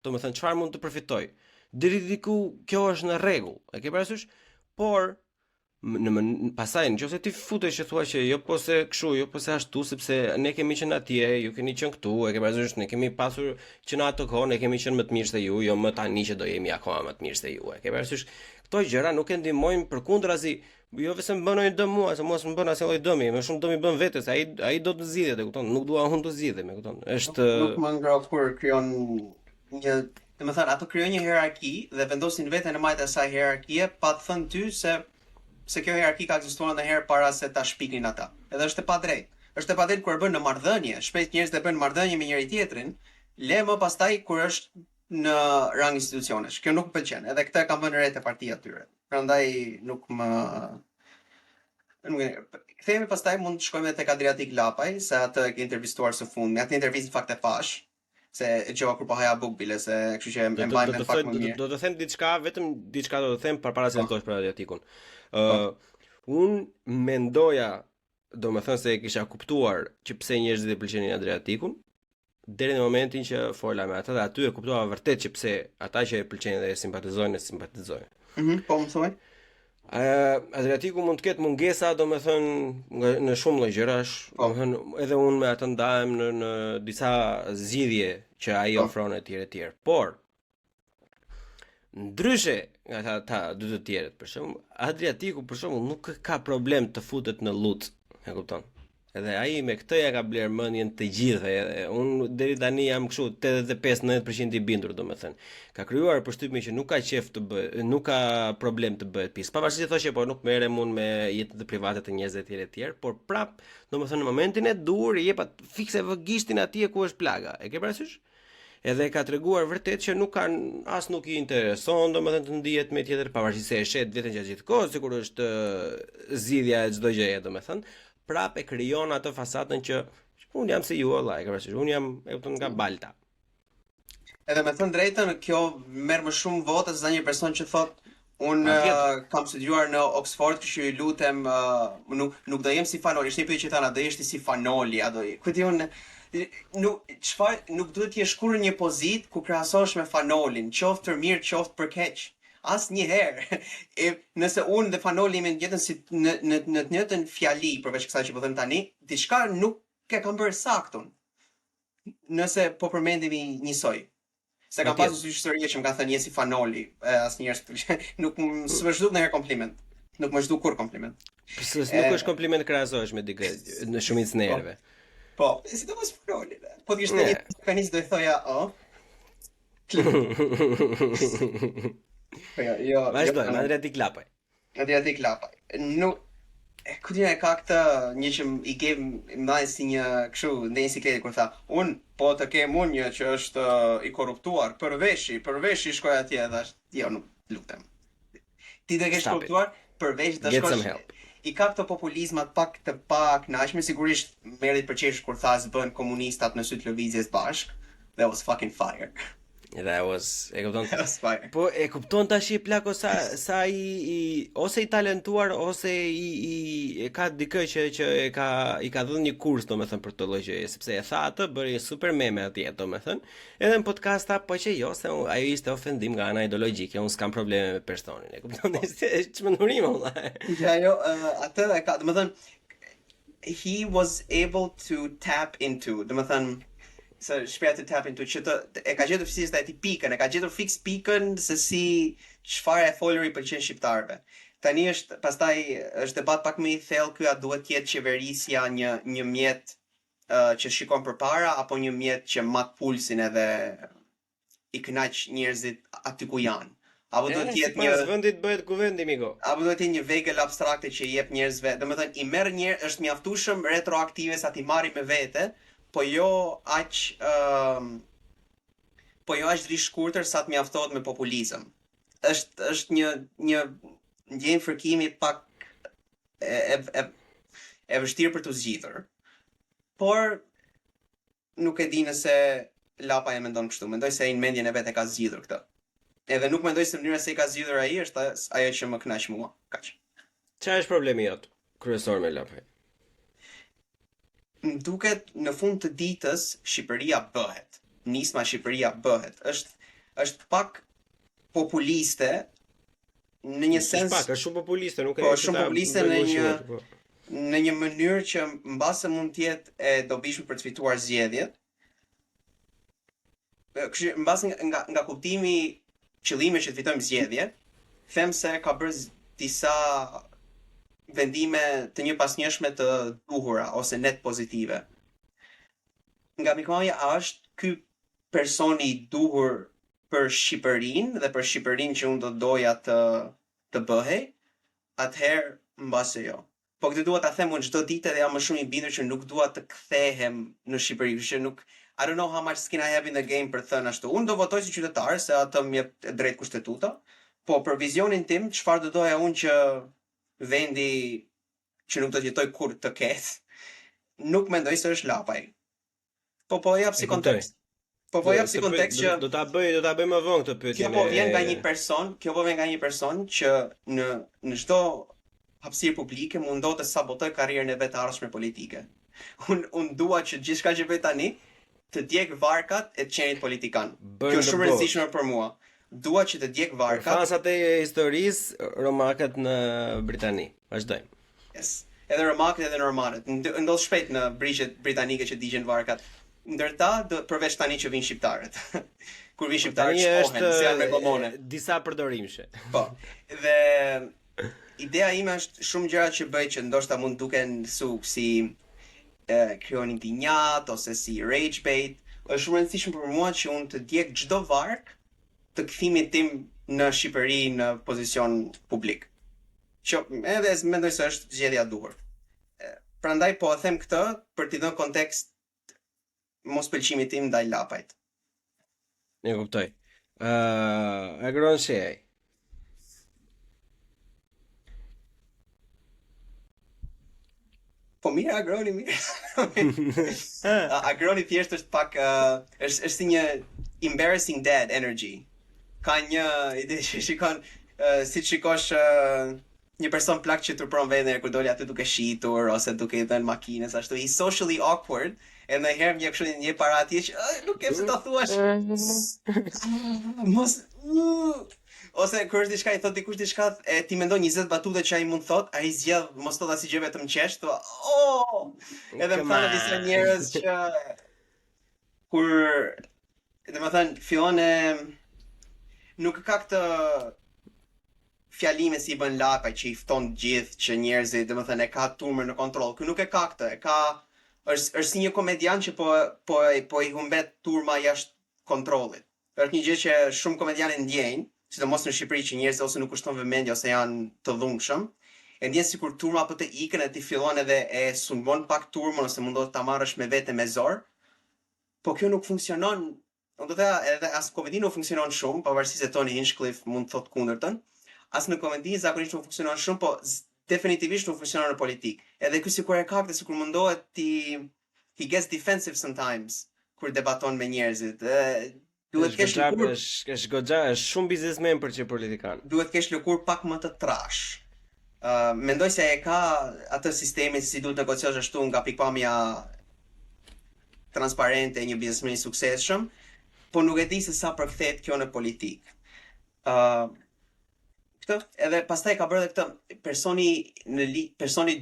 Domethënë çfarë mund të përfitoj. Deri diku kjo është në rregull, e ke parasysh? Por pasaj nëse ti futesh e thua që jo po se kështu, jo po se ashtu, sepse ne kemi qenë atje, ju keni qenë këtu, e ke parasysh, ne kemi pasur që në atë kohë ne kemi qenë më të mirë se ju, jo më tani që do jemi akoma më të mirë se ju. E ke parasysh, këto gjëra nuk e ndihmojnë, përkundrazi, jo vetëm bën një dëm mua, se mos më bën asnjë lloj dëmi, më shumë dëm i bën vetes, ai do të zgjidhet, e kupton? Nuk dua unë të zgjidhem, e kupton? Është nuk më ngroh kur krijon një, domethënë ato krijojnë një hierarki dhe vendosin veten në majtë e saj hierarkie pa të thënë ty se kjo hierarki ka ekzistuar ndonjëherë para se ta shpiknin ata. Edhe është e padrejtë. Është e padrejtë kur e bën në marrëdhënie, shpesh njerëzit e bëjnë marrëdhënie me njëri tjetrin, le më pastaj kur është në rang institucionesh. Kjo nuk më pëlqen. Edhe këtë kam vënë re te partia tyre. Prandaj nuk më kthehemi pastaj mund të shkojmë tek Adriatik Lapaj, se atë e ke intervistuar së fundmi. Atë intervistë në fakt e pash. se e gjova kur po haja bukbile, se kështu që e mbaj me pak më mirë. Do të them diçka, vetëm diçka do të them përpara se të thosh për Adriatikun. Un mendoja, domethënë se e kisha kuptuar që pse njerëzit e pëlqenin Adriatikun, deri në momentin që fola me ata dhe aty e kuptova vërtet që pse ata që e pëlqejnë dhe e simpatizojnë. Po më thuaj. Adriatiku mund të ketë mungesa, domethënë në shumë lloj gjërash, domethënë edhe unë me atë ndahem në disa zgjidhje që ai ofron etj. Por ndryshe nga ata dy të tjerët, për shembull, Adriatiku për shembull nuk ka problem të futet në lut, e kupton? Edhe ai me këtë ja ka bler mendjen të gjithë. Unë deri tani jam kështu 85-90% i bindur, domethënë. Ka krijuar përshtypjen që nuk ka qef të bëhet, nuk ka problem të bëhet pjesë. Pavarësisht se thoshë po nuk merrem unë me jetën e private të njerëzve etj, por prap, domethënë në momentin e dur i jep fikse vë gishtin atje ku është plaga. E ke parasysh? Edhe ka treguar vërtet që nuk kanë as nuk i intereson domethënë të ndihet me tjetër, pavarësisht se e shet vetëm gjatë gjithë kohës, sikur është zgjidhja e çdo gjëje domethënë. Prap e krijon atë fasadën që unë jam si ju valla, e ke parasysh, unë jam e kupton nga Balta. Edhe me thënë drejtën, kjo merr më shumë vota se një person që thot unë kam studiuar në Oxford, kështu ju lutem nuk do jem si Fanoli, është një pyetje që thana, do jesh si Fanoli, a do i. Kujti unë nuk duhet të jesh kurrë një pozitë ku krahasohesh me Fanolin, qoftë për mirë, qoftë për keq. Asnjëherë. Nëse unë dhe Fanoli jemi në të njëjtën fjali, përveç kësaj që po them tani, diçka nuk e kam bërë saktun. Nëse po përmendemi njësoj. Se kam pasur historie që më ka thënë je si Fanoli, asnjëherë nuk më zhduk ndonjëherë kompliment. Nuk më zhduk kur kompliment. Nuk është kompliment krahasohesh me dikë në shumicën e herëve. Po, sidomos Fanoli. Po thjesht një penis do i thoja, Vazhdoj, Adriatik Lapaj. Adriatik Lapaj. Nuk Kujtina e ka këtë një që i ke mbajnë si një kështu në sikletë kur tha, po të kem unë një që është i korruptuar, përveshi shkoj atje dhe është, jo, nuk lutem. Ti do kesh korruptuar, përveç të shkosh. I ka këto populizmat pak të kënaqshme, sigurisht merrit për qesh kur tha s'bën komunistat në sy të lëvizjes bashk. That was fucking fire. That was, e kupton. Po e kupton tash i plako sa ose i talentuar ose e ka dikë që i ka dhënë një kurs domethënë për këtë lloj gjëje, sepse e tha atë bëri super meme atje domethënë. Edhe në podcast tha po që jo se ajo ishte ofendim nga ana ideologjike, unë s'kam probleme me personin, e kupton? Çmendurim valla. Ja jo, atë e ka, domethënë he was able to tap into, domethënë se shpejt të tap into që e ka gjetur fizikisht ai pikën, e ka gjetur fix pikën se si çfarë e foluri pëlqen shqiptarëve. Tani pastaj është debat pak më i thellë ky, a duhet të jetë qeverisja një mjet që shikon përpara apo një mjet që mat pulsin edhe i kënaq njerëzit aty ku janë. Apo duhet të jetë një vendit bëhet kuvendi migo. Apo duhet të jetë një vegël abstrakte që i jep njerëzve, domethënë i merr është mjaftueshëm retroaktive sa ti marri me vete. Po jo aq rishkurtër sa të mjaftohet me populizëm. Është një ndjenjë fërkimi pak e vështirë për të zgjidhur. Por nuk e di nëse Lapa e mendon kështu. Mendoj se ai në mendjen e vet e ka zgjidhur këtë. Edhe nuk mendoj se mënyra se i ka zgjidhur ai është ajo që më kënaq mua. Kaq. Çfarë është problemi jot kryesor me Lapaj? Më duket në fund të ditës Shqipëria bëhet. Nisma Shqipëria bëhet. Është pak populiste në një sens. Është shumë populiste, nuk e Po, shumë populiste në një mënyrë që mbase mund të jetë e dobishme për të fituar zgjedhjet. Kështu mbase nga kuptimi qëllimi që të fitojmë zgjedhje, them se ka bërë disa vendime të një pasnjëshme të duhura ose net pozitive. Nga mikroja është ky personi i duhur për Shqipërinë dhe për Shqipërinë që unë do doja të bëhej, atëherë mbase jo. Po këtë dua ta them unë çdo ditë dhe jam më shumë i bindur që nuk dua të kthehem në Shqipëri, që nuk I don't know how much skin I have in the game për thënë ashtu. Unë do votoj si qytetar se atë më jep drejt kushtetuta, po për vizionin tim çfarë do doja unë që vendi që nuk do të jetoj kur të ketë, nuk mendoj se është Lapaj. Po jap si kontekst. Po jap si kontekst që do ta bëj më vonë këtë pyetje. Kjo po vjen nga një person që në çdo hapësirë publike mundohet të sabotoj karrierën e vet të ardhshme politike. Unë dua që gjithçka që bëj tani të djeg varkat e të qenit politikan. Kjo është shumë e rëndësishme për mua. Dua që të djeg varkat. Fansat e historisë, romakët në Britani. Vazhdojmë. Yes. Edhe romakët edhe normanët. Ndodh shpejt në brigjet britanike që digjen varkat. Ndërta përveç tani që vinë shqiptarët. Kur vinë shqiptarët shpohen, se janë me gomone. Disa përdorimshe. Po. Dhe ideja ime është shumë gjëra që bëj që ndoshta mund duken si krijon indignatë ose si rage bait. Është shumë e rëndësishme për mua që unë të djeg çdo varg të kthimit tim në Shqipëri në pozicion publik. Që edhe mendoj se është zgjedhja e duhur. Prandaj po e them këtë për t'i dhënë kontekst mos pëlqimit tim ndaj lapajt. E kuptoj. Agron shej. Po mirë, agroni mirë. Agroni thjesht është pak është si një embarrassing dad energy. Ka një ide që shikon si shikosh një person plak që turpron veten kur doli aty duke shitur ose duke i dhënë makinës ashtu. He's socially awkward. E ndonjëherë më kështu një para atje që nuk ke pse ta thuash. Mos ose kur është diçka i thot dikush diçka e ti mendon 20 batute që ai mund thot, ai zgjedh mos thot asgjë vetëm qesh, thua, "Oh!" Edhe më kanë disa njerëz që kur domethënë fillon nuk ka këtë fjalime si i bën lapaj që i fton gjithë që njerëzit domethënë e ka turmën në kontroll. Ky nuk e ka këtë, është si një komedian që po i humbet turma jashtë kontrollit. Është një gjë që shumë komedianë ndjejnë, sidomos në Shqipëri që njerëzit ose nuk kushton vëmendje ose janë të dhunshëm, e ndjen sikur turma po të ikën e ti fillon edhe e sulmon pak turmën ose mundohet ta marrësh me vete me zor. Po kjo nuk funksionon. Unë do të thëja edhe as komedi nuk funksionon shumë, pavarësisht se Tony Hinchcliffe mund të thotë kundërtën. As në komedi zakonisht nuk funksionon shumë, po definitivisht nuk funksionon në politik. Edhe ky sikur e ka këtë sikur mundohet he gets defensive sometimes kur debaton me njerëzit. Duhet kesh lëkur. Është goxha, është shumë biznesmen për që politikan. Duhet kesh lëkur pak më të trash. Mendoj se e ka atë sistemin si duhet negociosh ashtu nga pikpamja transparente e një biznesmeni i suksesshëm, po nuk e di se sa përkthehet kjo në politik. Këtë, edhe pastaj ka bërë këtë personi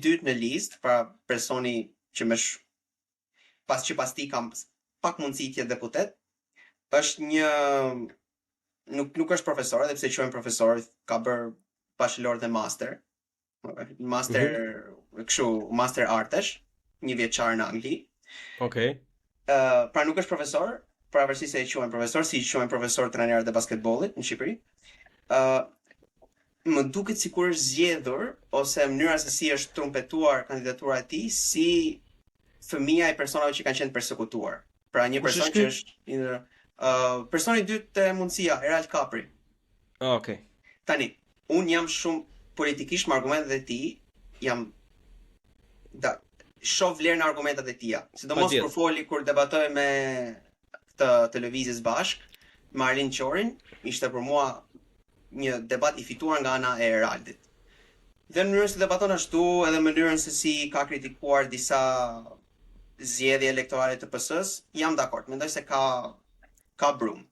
dytë në listë, pra personi që pas ti kam pak mundësi të jetë deputet, është një nuk është profesor, edhe pse quhen profesor, ka bërë bachelor dhe master artesh, një vjeçar në Angli. Okej. Pra nuk është profesor, pavarësisht se e quhen profesor, si quhen profesor trajnerët e basketbollit në Shqipëri. Më duket sikur është zgjedhur ose mënyra se si është trumpetuar kandidatura e tij si fëmia e personave që kanë qenë persekutuar. Pra një person që është personi i dytë te mundësia, Herald Capri. Okej. Tani, un jam shumë politikisht me argumentet e tij, shoh vlerën e argumentat e tija. Sidomos kur foli kur debatoi me këtë televizjes bashk, me Arlin Qorin, ishte për mua një debat i fituar nga ana e Heraldit. Dhe në mënyrën se debaton ashtu, edhe mënyrën se si ka kritikuar disa zgjedhje elektorale të PS-s, jam dakord. Mendoj se ka brum.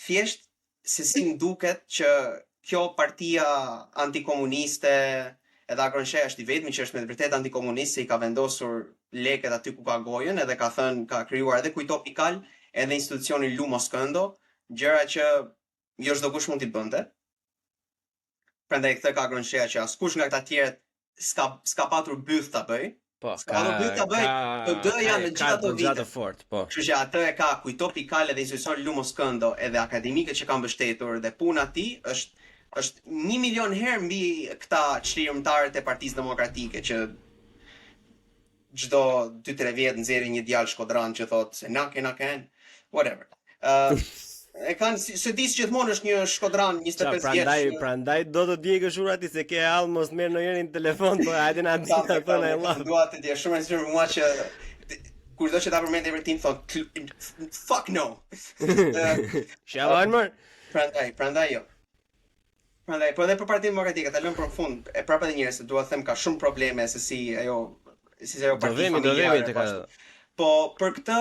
Thjesht se si më duket që kjo partia antikomuniste, edhe Agronshej është i vetmi që është me të vërtetë antikomunist, se i ka vendosur lekët aty ku ka gojën, edhe ka thënë, ka krijuar edhe kujto pikal, edhe institucionin Lumos Këndo, gjëra që jo çdo kush mund t'i bënte. Prandaj këtë ka Agronsheja që askush nga këta tjerët s'ka patur byth ta bëj. Po, s'ka patur byth ta bëj, të dy janë në gjithë ato vite. Fort, po. Kështu që atë e ka kujto pikale dhe institucion Lumos Këndo edhe akademikët që kanë mbështetur dhe puna e tij është 1 milion herë mbi këta çlirimtarët e Partisë Demokratike që çdo 2-3 vjet nxjerrin një djalë shkodran që thotë se na ken, whatever. E kanë se dis gjithmonë është një shkodran 25 vjeç. Prandaj do të djegësh urati se ke hall mos merr ndonjërin në telefon, po hajde na thonë Allah. Dua të di shumë më shumë mua që Kurdo që ta përmend emrin thon fuck no. Shaban më. Prandaj jo. Prandaj, po edhe për Partinë Demokratike, ta lëm për fund, e prapa edhe njerëz se dua të them ka shumë probleme se si ajo parti familjare. Po për këtë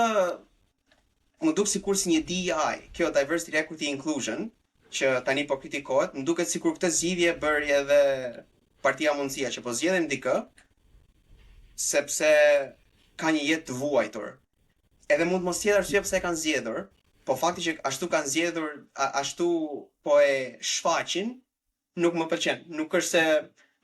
më duk sikur si një DEI, kjo Diversity, Equity, Inclusion, që tani po kritikohet, më duket sikur këtë zgjidhje bëri edhe Partia Mundësia, që po zgjedhin dikë sepse ka një jetë të vuajtur. Edhe mund mos jetë arsye pse e kanë zgjedhur, po fakti që ashtu kanë zgjedhur, ashtu po e shfaqin, nuk më pëlqen. Nuk është se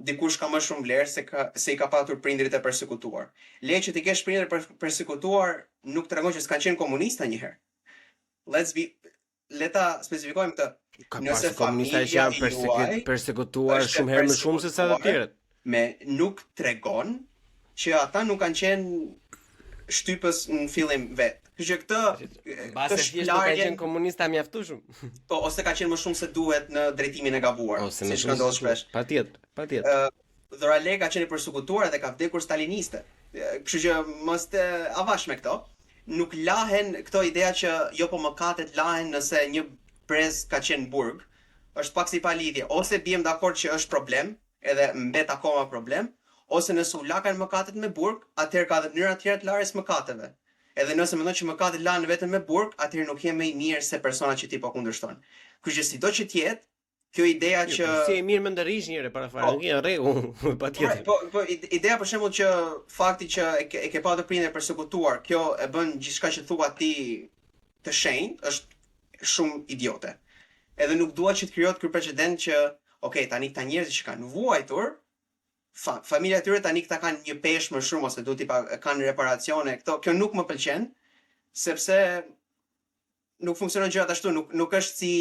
dikush ka më shumë vlerë se i ka patur prindrit e përsekutuar. Le që ti kesh prindër përsekutuar nuk tregon që s'kan qenë komunista një herë. Le ta specifikojmë këtë. Nëse komunista që janë persekutuar shumë herë më shumë se sa të tjerët. Nuk tregon që ata nuk kanë qenë shtypës në fillim vet. Kështu që këtë shplarje kanë komunista mjaftueshëm. Po ose ka qenë më shumë se duhet në drejtimin e gabuar, siç ka ndodhur shpesh. Patjetër. Dhorale ka qenë përsekutuar dhe ka vdekur staliniste. Kështu që mos të avash me këto. Nuk lahen këto ideja që jo po mëkatet lahen nëse një brez ka qenë burg, është pak si pa lidhje. Ose biem dakord që është problem, edhe mbet akoma problem, ose nëse u lakan mëkatet me burg, atëherë ka dhe mënyra tjera të larjes mëkateve. Edhe nëse mendon që mëkatet lahen vetëm me burg, atëherë nuk je më i mirë se persona që ti po kundërshton. Kështu që sido që të jetë, kjo ideja që si e mirë më ndërrish njëre para fare, në rregull, patjetër. Po ideja për shembull që fakti që e ke patur prindër përsekutuar, kjo e bën gjithçka që thua ti të shenjtë, është shumë idiote. Edhe nuk dua që të krijohet ky precedent që, okay, tani këta njerëz që kanë vuajtur, familja e tyre tani këta kanë një peshë më shumë ose duhet i kanë reparacione, kjo nuk më pëlqen, sepse nuk funksionon gjërat ashtu, nuk është si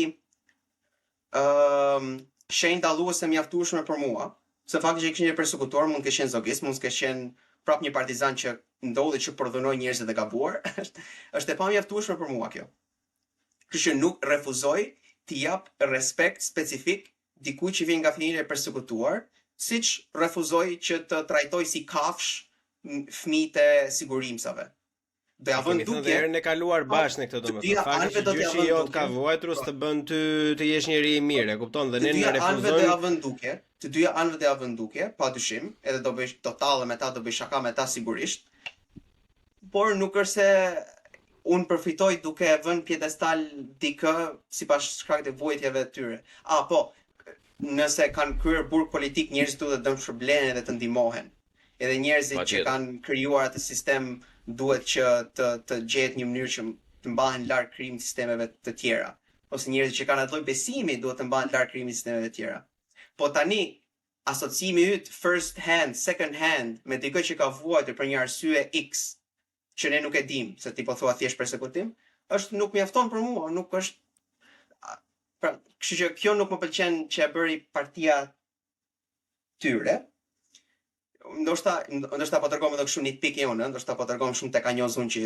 shenjë dalluese mjaftueshme për mua, se fakti që kishin një përsekutuar mund të kesh qenë zogist, mund të kesh qenë prap një partizan që ndodhi që përdhunoi njerëzit dhe gabuar, është e pamjaftueshme për mua kjo. Kështu që nuk refuzoj të jap respekt specifik dikujt që vjen nga familja e përsekutuar, siç refuzoj që të trajtoj si kafsh fëmijët e sigurimsave. Do ja vën duke herën e kaluar bashkë në këtë domethënë. Fakti që gjyshi jot ka vuajtur të bën ty të jesh njëri i mirë, e kupton? Dhe ne refuzojmë. Të dyja anëve do ja vën duke, padyshim, edhe do bëj totale me ta, do bëj shaka me ta sigurisht. Por nuk është se unë përfitoj duke e vënë pjedestal dikë sipas shkakut të vuajtjeve të tyre. Po, nëse kanë kryer burg politik, njerëzit duhet të dëmshpërblehen dhe të ndihmohen. Edhe njerëzit që kanë krijuar atë sistem duhet që të gjehet një mënyrë që të mbahen larg krijimit sistemeve të tjera. Ose njerëzit që kanë atë lloj besimi duhet të mbahen larg krijimit sistemeve të tjera. Po tani asociimi yt first hand, second hand me dikë që ka vuajtur për një arsye X, që ne nuk e dim, se ti po thua thjesht përsekutim, nuk mjafton për mua, nuk është. Pra, kështu që kjo nuk më pëlqen që e bëri partia tyre. Ndoshta po tërgom edhe kështu nitpick jonë, ndoshta po tërgom shumë tek anjozun që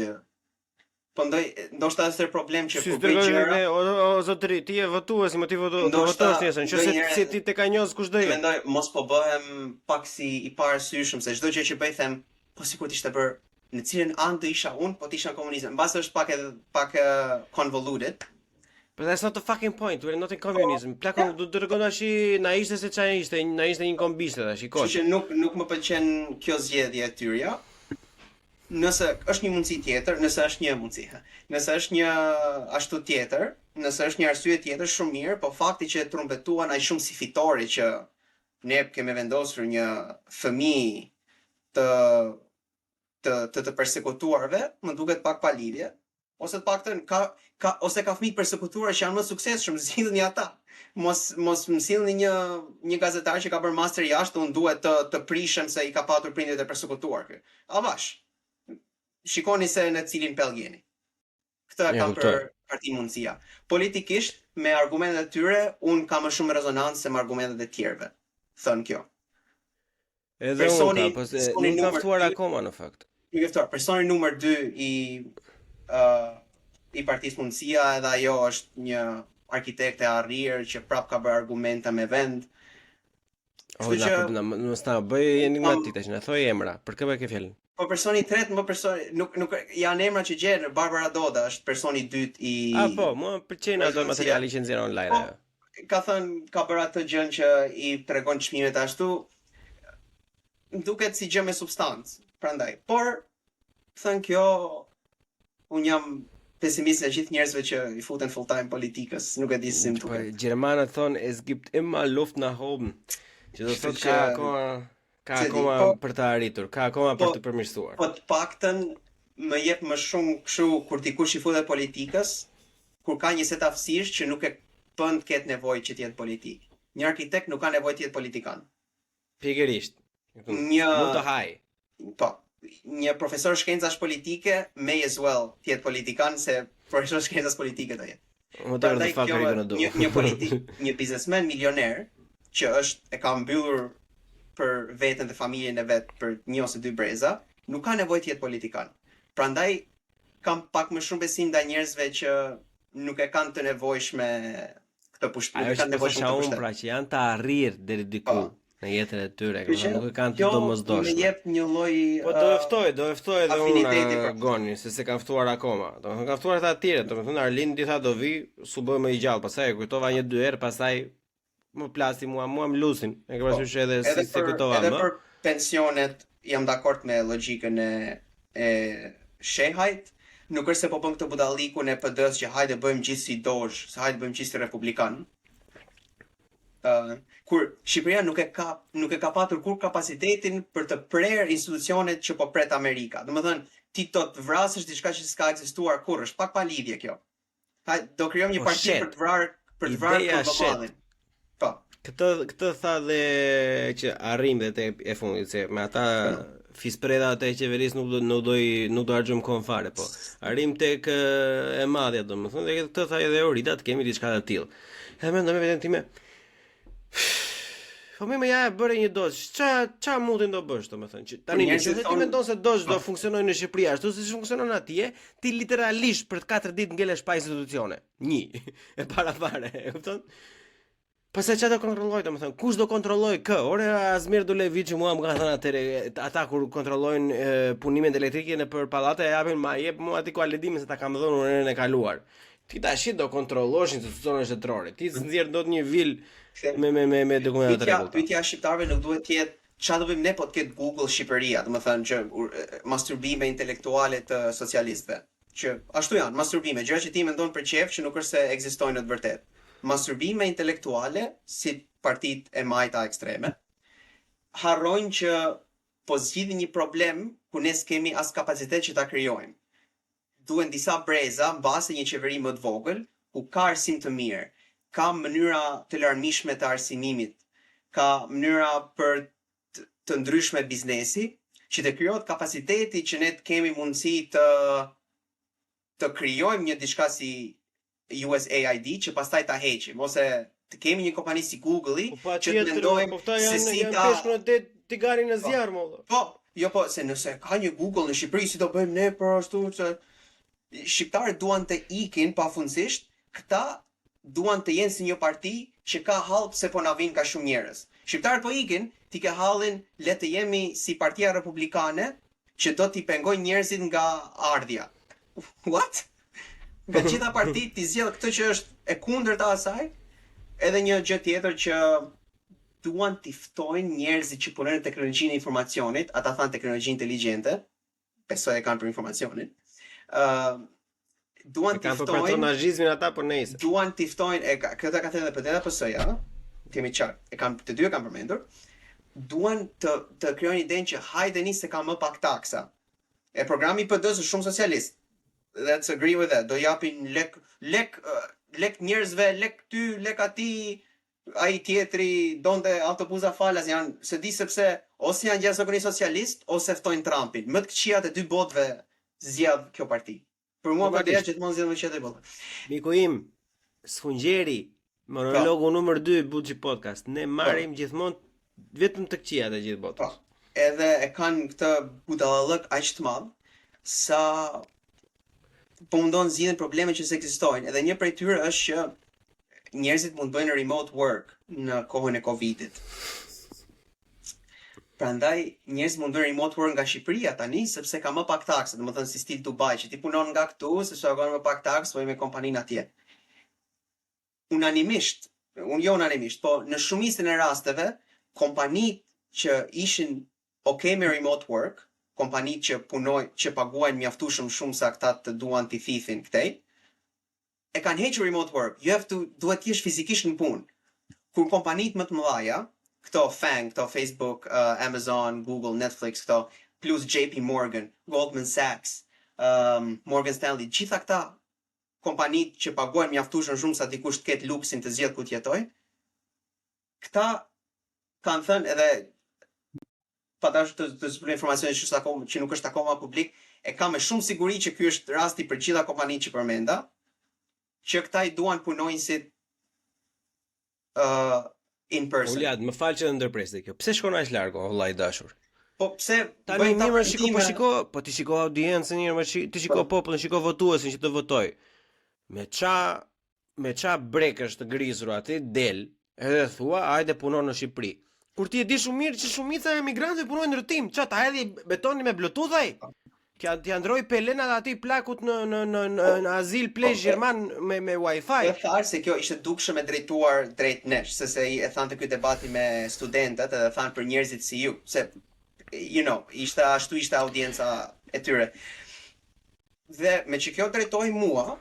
po ndoshta është problem që po bëj gjëra. O zotëri, ti je votues, më ti votosh nesër, nëse si ti tek anjoz kushdo je. Mendoj mos po bëhem pak si i parasyshëm se çdo gjë që bëj them, po sikur të ishte bërë në cilën anë të isha unë, po të isha në komunizëm. Mbase është pak convoluted. But that's not the fucking point. We're not in communism. Plakon do të tregon tash na ishte se çfarë ishte, na ishte një kombiste tash, shikoj. Kështu që nuk më pëlqen kjo zgjedhje e tyre. Nëse është një mundësi tjetër, nëse është një mundësi, nëse është një ashtu tjetër, nëse është një arsye tjetër shumë mirë, po fakti që trumbetuan ai shumë si fitori që ne kemi vendosur një fëmijë të përsekutuarve, më duket pak pa lidhje. Ose të paktën ose ka fëmijë përsekutuar që janë më suksesshëm, zgjidhni ata. Mos më sillni një gazetar që ka bërë master jashtë, unë duhet të prishem se i ka patur prindërit e përsekutuar kë. Avash. Shikoni se në cilin pell jeni. Këtë kam për Partinë Mundësia. Politikisht me argumentet e tyre, unë kam më shumë rezonancë se me argumentet e tjerëve. Thënë kjo. Edhe unë po nuk ka ftuar akoma në fakt. Nuk e ftuar. Personi numër 2 i Partisë Mundësia, edhe ajo është një arkitekte e arrirë që prap ka bërë argumente me vend. Mos ta bëj enigmatik tash, na thoj emra, për kë ke fjalën? Po personi i tretë, nuk janë emra që gjen, Barbara Doda është personi i dytë i po, mua pëlqen ato materiali që nxjerr online. Po, ka ka bërë atë gjën që i tregon çmimet ashtu. Duket si gjë me substancë, prandaj. Por thën kjo un jam pesimist e gjithë njerëzve që i futen full time politikës, nuk e di si më duket. Gjermanët thonë es gibt immer Luft nach oben. Që do të thotë ka akoma për të arritur, ka akoma për të përmirësuar. Po të paktën më jep më shumë kështu kur dikush i futet politikës, kur ka një set aftësish që nuk e bën të ketë nevojë që të jetë politik. Një arkitekt nuk ka nevojë të jetë politikan. Pikërisht. Mund të haj. Po, një profesor shkencash politike may as well të jetë politikan se profesor shkencas politike do jetë. Një biznesmen milioner që e ka mbyllur për veten dhe familjen e vet për një ose dy breza, nuk ka nevojë të jetë politikan. Prandaj kam pak më shumë besim ndaj njerëzve që nuk e kanë të nevojshme këtë pushtet. Ajo është nevojshme pra që janë të arrirë deri diku në jetën e tyre, nuk e kanë të domosdoshme. Më jep një lloj Po do ftoj edhe unë Goni, se kam ftuar akoma. Domethënë kam ftuar ata të tjerë, domethënë Arlin ditha do vi, su bë më i gjallë, pastaj e kujtova 1-2 herë, pastaj më plasi mua më lusin. E ke parasysh edhe si kujtova më. Edhe për pensionet jam dakord me logjikën e shehajt. Nuk është se po bën këtë budallikun e PD-s që hajde bëjmë gjithë si dozh, se hajde bëjmë gjithë si republikan. Kur Shqipëria nuk e ka patur kur kapacitetin për të prerë institucionet që po pret Amerika. Domethënë, ti do të vrasësh diçka që s'ka ekzistuar kurrë, është pak pa lidhje kjo. Do krijojmë një parti për të vrarë për Po. Këtë tha dhe që arrim dhe te e fundit se me ata fispreda të qeverisë nuk do harxojmë kohën fare, po. Arrim tek e madhja domethënë dhe këtë tha edhe Orita të kemi diçka të tillë. Edhe mendoj me veten time. Po më ja bëre një dozë. Ç'a mundin do bësh domethënë që tani nëse ti mendon se dozë do funksionojë në Shqipëri ashtu siç funksionon atje, ti literalisht për 4 ditë ngelesh pa institucione. 1 e para fare, e kupton? Pastaj çfarë do kontrolloj, domethënë, kush do kontrolloj kë? Ore Azmir Duleviç mua më ka thënë atëre ata kur kontrollojnë punimin elektrike nëpër pallate japin ma jep mua aty ku ledimin se ta kam dhënë orën e kaluar. Ti tash do kontrollosh institucionet shtetërore. Ti nxjerr dot një vil me dokumenta të rregullta. Pyetja shqiptarëve nuk duhet të jetë çfarë do bëjmë ne po të ketë Google Shqipëria, domethënë që masturbime intelektuale të socialistëve. Që ashtu janë, masturbime, gjëra që ti mendon për qejf që nuk është se ekzistojnë në të vërtetë. Masturbime intelektuale si partitë e majta ekstreme harrojnë që po zgjidhin një problem ku ne s'kemi as kapacitet që ta krijojmë. Duhen disa breza mbase një qeveri më të vogël ku ka arsim të mirë, ka mënyra të larmishme të arsimimit, ka mënyra për të ndryshme biznesi, që të krijohet kapaciteti që ne të kemi mundësi të krijojmë një diçka si USAID që pastaj ta heqim, ose të kemi një kompani si Google-i që të mendojmë se si ta peshkun e tigarin në zjarr mollë. Po, se nëse ka një Google në Shqipëri si do bëjmë ne për ashtu se shqiptarët duan të ikin pafundësisht, këta duan të jenë si një parti që ka hall pse po na vijnë ka shumë njerëz. Shqiptarët po ikin, ti ke hallin le të jemi si Partia Republikane që do t'i pengojnë njerëzit nga ardhja. What? Nga gjitha partitë ti zgjedh këtë që është e kundërta asaj, edhe një gjë tjetër që duan t'i ftojnë njerëzit që punojnë në teknologjinë e informacionit, ata thanë teknologji inteligjente, besoj e kanë për informacionin. Duan t'i ftojnë për personazhizmin ata po nejse. Duan t'i ftojnë këtë ka thënë edhe PD-ja PS-ja, kemi qartë, të dy e kanë përmendur. Duan të krijojnë idenë që hajdeni se ka më pak taksa. E programi i PD-s është shumë socialist. Let's agree with that. Do japin lek njerëzve, lek ty, lek atij, ai tjetri donte autobusa falas janë, se di sepse ose janë jashtëzakonisht socialist ose ftojnë Trumpin. Më të këqijat e dy botëve zgjedh kjo parti. Për mua PD-ja gjithmonë zgjedh më qetë botë. Miku im, Sfungjeri, monologu numër 2 Buxhi Podcast. Ne marrim gjithmonë vetëm të këqijat e gjithë botës. Edhe e kanë këtë budallëk aq të madh sa po mundon zgjidhen probleme që ekzistojnë. Edhe një prej tyre është që njerëzit mund bëjnë remote work në kohën e Covidit. Prandaj njerëz mund bëjnë remote work nga Shqipëria tani sepse ka më pak takse, domethënë si stil Dubai që ti punon nga këtu sepse ka më pak takse po me kompaninë atje. Unanimisht, po në shumicën e rasteve kompanitë që ishin okay me remote work, kompanitë që paguajnë mjaftueshëm shumë sa ata të duan t'i thithin këtej, e kanë hequr remote work. Duhet të jesh fizikisht në punë. Kur kompanitë më të mëdha, këto FANG, këto Facebook, Amazon, Google, Netflix, këto, plus JP Morgan, Goldman Sachs, Morgan Stanley, gjitha këta kompanitë që paguajnë mjaftueshëm shumë sa dikush të ketë luksin të zgjedh ku të jetoj, këta kanë thënë edhe patash të zbuloj informacione që nuk është akoma publik, e ka me shumë siguri që ky është rasti për gjitha kompanitë që përmenda, që këta I duan punonjësit in person. Uliad, më fal që ndërpres kjo. Pse shkon aq larg, vëllai dashur? Po pse tani mirë shiko, ti shiko audiencën mirë, ti shiko popullin, shiko votuesin që të votoj. Me ça brekësh të grisur aty del, edhe thua, hajde punon në Shqipëri. Kur ti e di shumë mirë që shumica e emigrantëve punojnë në rrytim, ç'a ta hedhi betonin me Bluetooth ai? Ti androi pelenat aty plakut në azil plesh gjerman me Wi-Fi. E tharë se kjo ishte dukshëm e drejtuar drejt nesh, se I thante ky debati me studentët edhe thanë për njerëzit si ju, se ishte audienca e tyre. Dhe me që kjo drejtoi mua,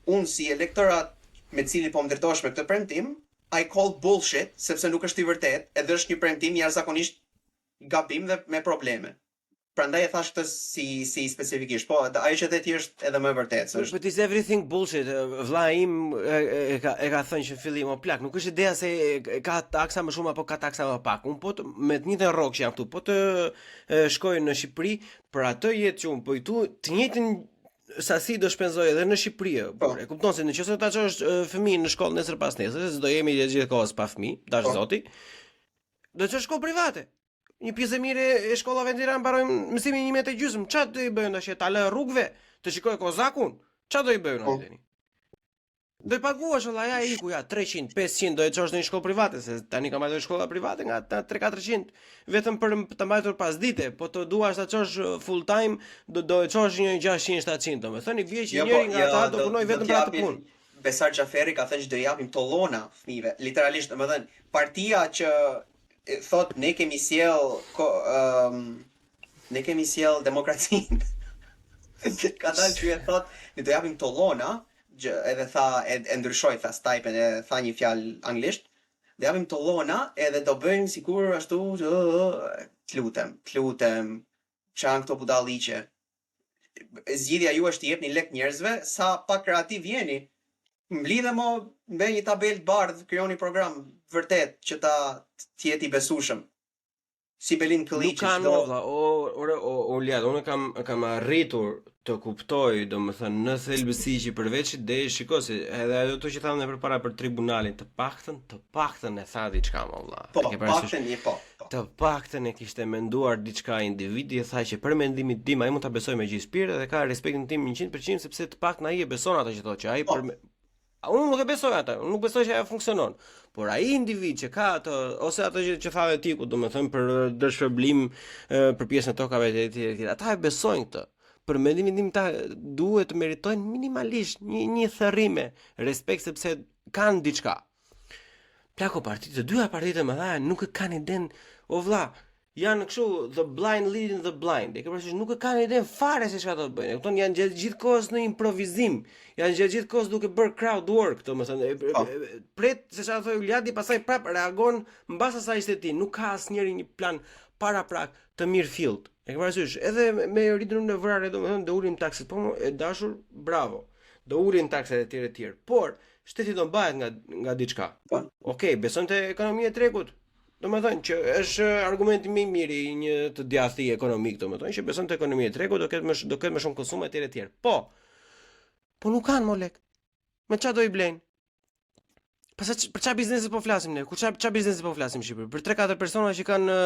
unë si elektorat me cili po më drejtohesh me këtë premtim, I call bullshit, sepse nuk është I vërtet, edhe është një premtim jashtëzakonisht gabim dhe me probleme. Prandaj e thash këtë si specifikisht, po ajo që ti është edhe më e vërtetë. But is everything bullshit? Vlla im e ka thënë që fillim o plak, nuk është ideja se ka taksa më shumë apo ka taksa më pak. Un po me të njëjtën rrok që jam këtu, po të shkoj në Shqipëri për atë jetë që un po këtu, të njëjtën sasi do shpenzoj edhe në Shqipëri. E kupton se nëse ta çosh fëmijën në shkollë nesër pas nesër, se do jemi gjithkohës pa fëmijë, dash zoti. Do të çosh shkollë private. Një pjesë e mirë e shkollave në Tiranë mbarojnë mësimin 1 metë gjysmë. Çfarë do I bëjnë tash? Ta lë rrugëve, të shikojë kozakun? Çfarë do I bëjnë aty? Do I paguash valla ja iku ja 300, 500 do e çosh në një shkollë private, se tani ka marrë shkolla private nga 3-400 vetëm për të mbajtur pasdite, po të duash ta çosh full time do e çosh një 600-700, domethënë I vjen që njëri nga ata do punoj vetëm për atë punë. Besar Xhaferi ka thënë që do I japim tollona fëmijëve, literalisht, domethënë partia që thot ne kemi sjell demokracinë. Ka dalë që thot ne do japim tollona, edhe e ndryshoi tha Stipen, e tha një fjalë anglisht, do japim tollona edhe do bëjmë sikur ashtu lutem, çan këto budalliqe. Zgjidhja ju është të jepni lek njerëzve, sa pak kreativ jeni. Mblidhe mo me një tabel bardh, krijoni program vërtet që ta të jetë I besueshëm. Si Belin Këlliçi. Nuk kanë valla, o Liad, unë kam arritur të kuptoj, domethënë në thelbësi që përveç ideje, shikoj se edhe ato që thamë përpara për tribunalin, të paktën e tha diçka më valla. Të paktën e kishte menduar diçka individi, e tha që për mendimin tim ai mund ta besoj me gjithë shpirt dhe ka respektin tim 100% sepse të paktën ai e beson ato që thotë që ai unë nuk e besoj ata, unë nuk besoj që ajo funksionon. Por ai individ që ka ato ose ato që thave ti ku domethënë për dëshpërblim për pjesën e tokave të tjera, ata e besojnë këtë. Për mendimin tim ta duhet të meritojnë minimalisht një thërrime, respekt sepse kanë diçka. Plako partitë, të dyja partitë e mëdha nuk e kanë iden, o vlla, janë kështu the blind leading the blind. E ke parasysh nuk e kanë iden fare se çfarë do të bëjnë. Kupton, janë gjithkohës në improvizim. Janë gjithkohës duke bërë crowd work, domethënë pret se çfarë thoi Uliadi, pastaj prap reagon mbas asaj ishte ti. Nuk ka asnjëri një plan paraprak të mirë fillt. E ke parasysh, edhe me ritmin e vrarë domethënë do ulim takset, po e dashur, bravo. Do ulin takset e tjerë. Por shteti do mbahet nga diçka. Okej, besojnë te ekonomia e tregut. Domethënë që është argumenti më I mirë I një të djathtë ekonomik, domethënë që beson te ekonomia e tregut do ketë më shumë konsum etj. Po nuk kanë mo lek. Me çfarë do I blejnë? Pastaj për çfarë biznesi po flasim ne? Çfarë biznesi po flasim në Shqipëri? Për 3-4 persona që kanë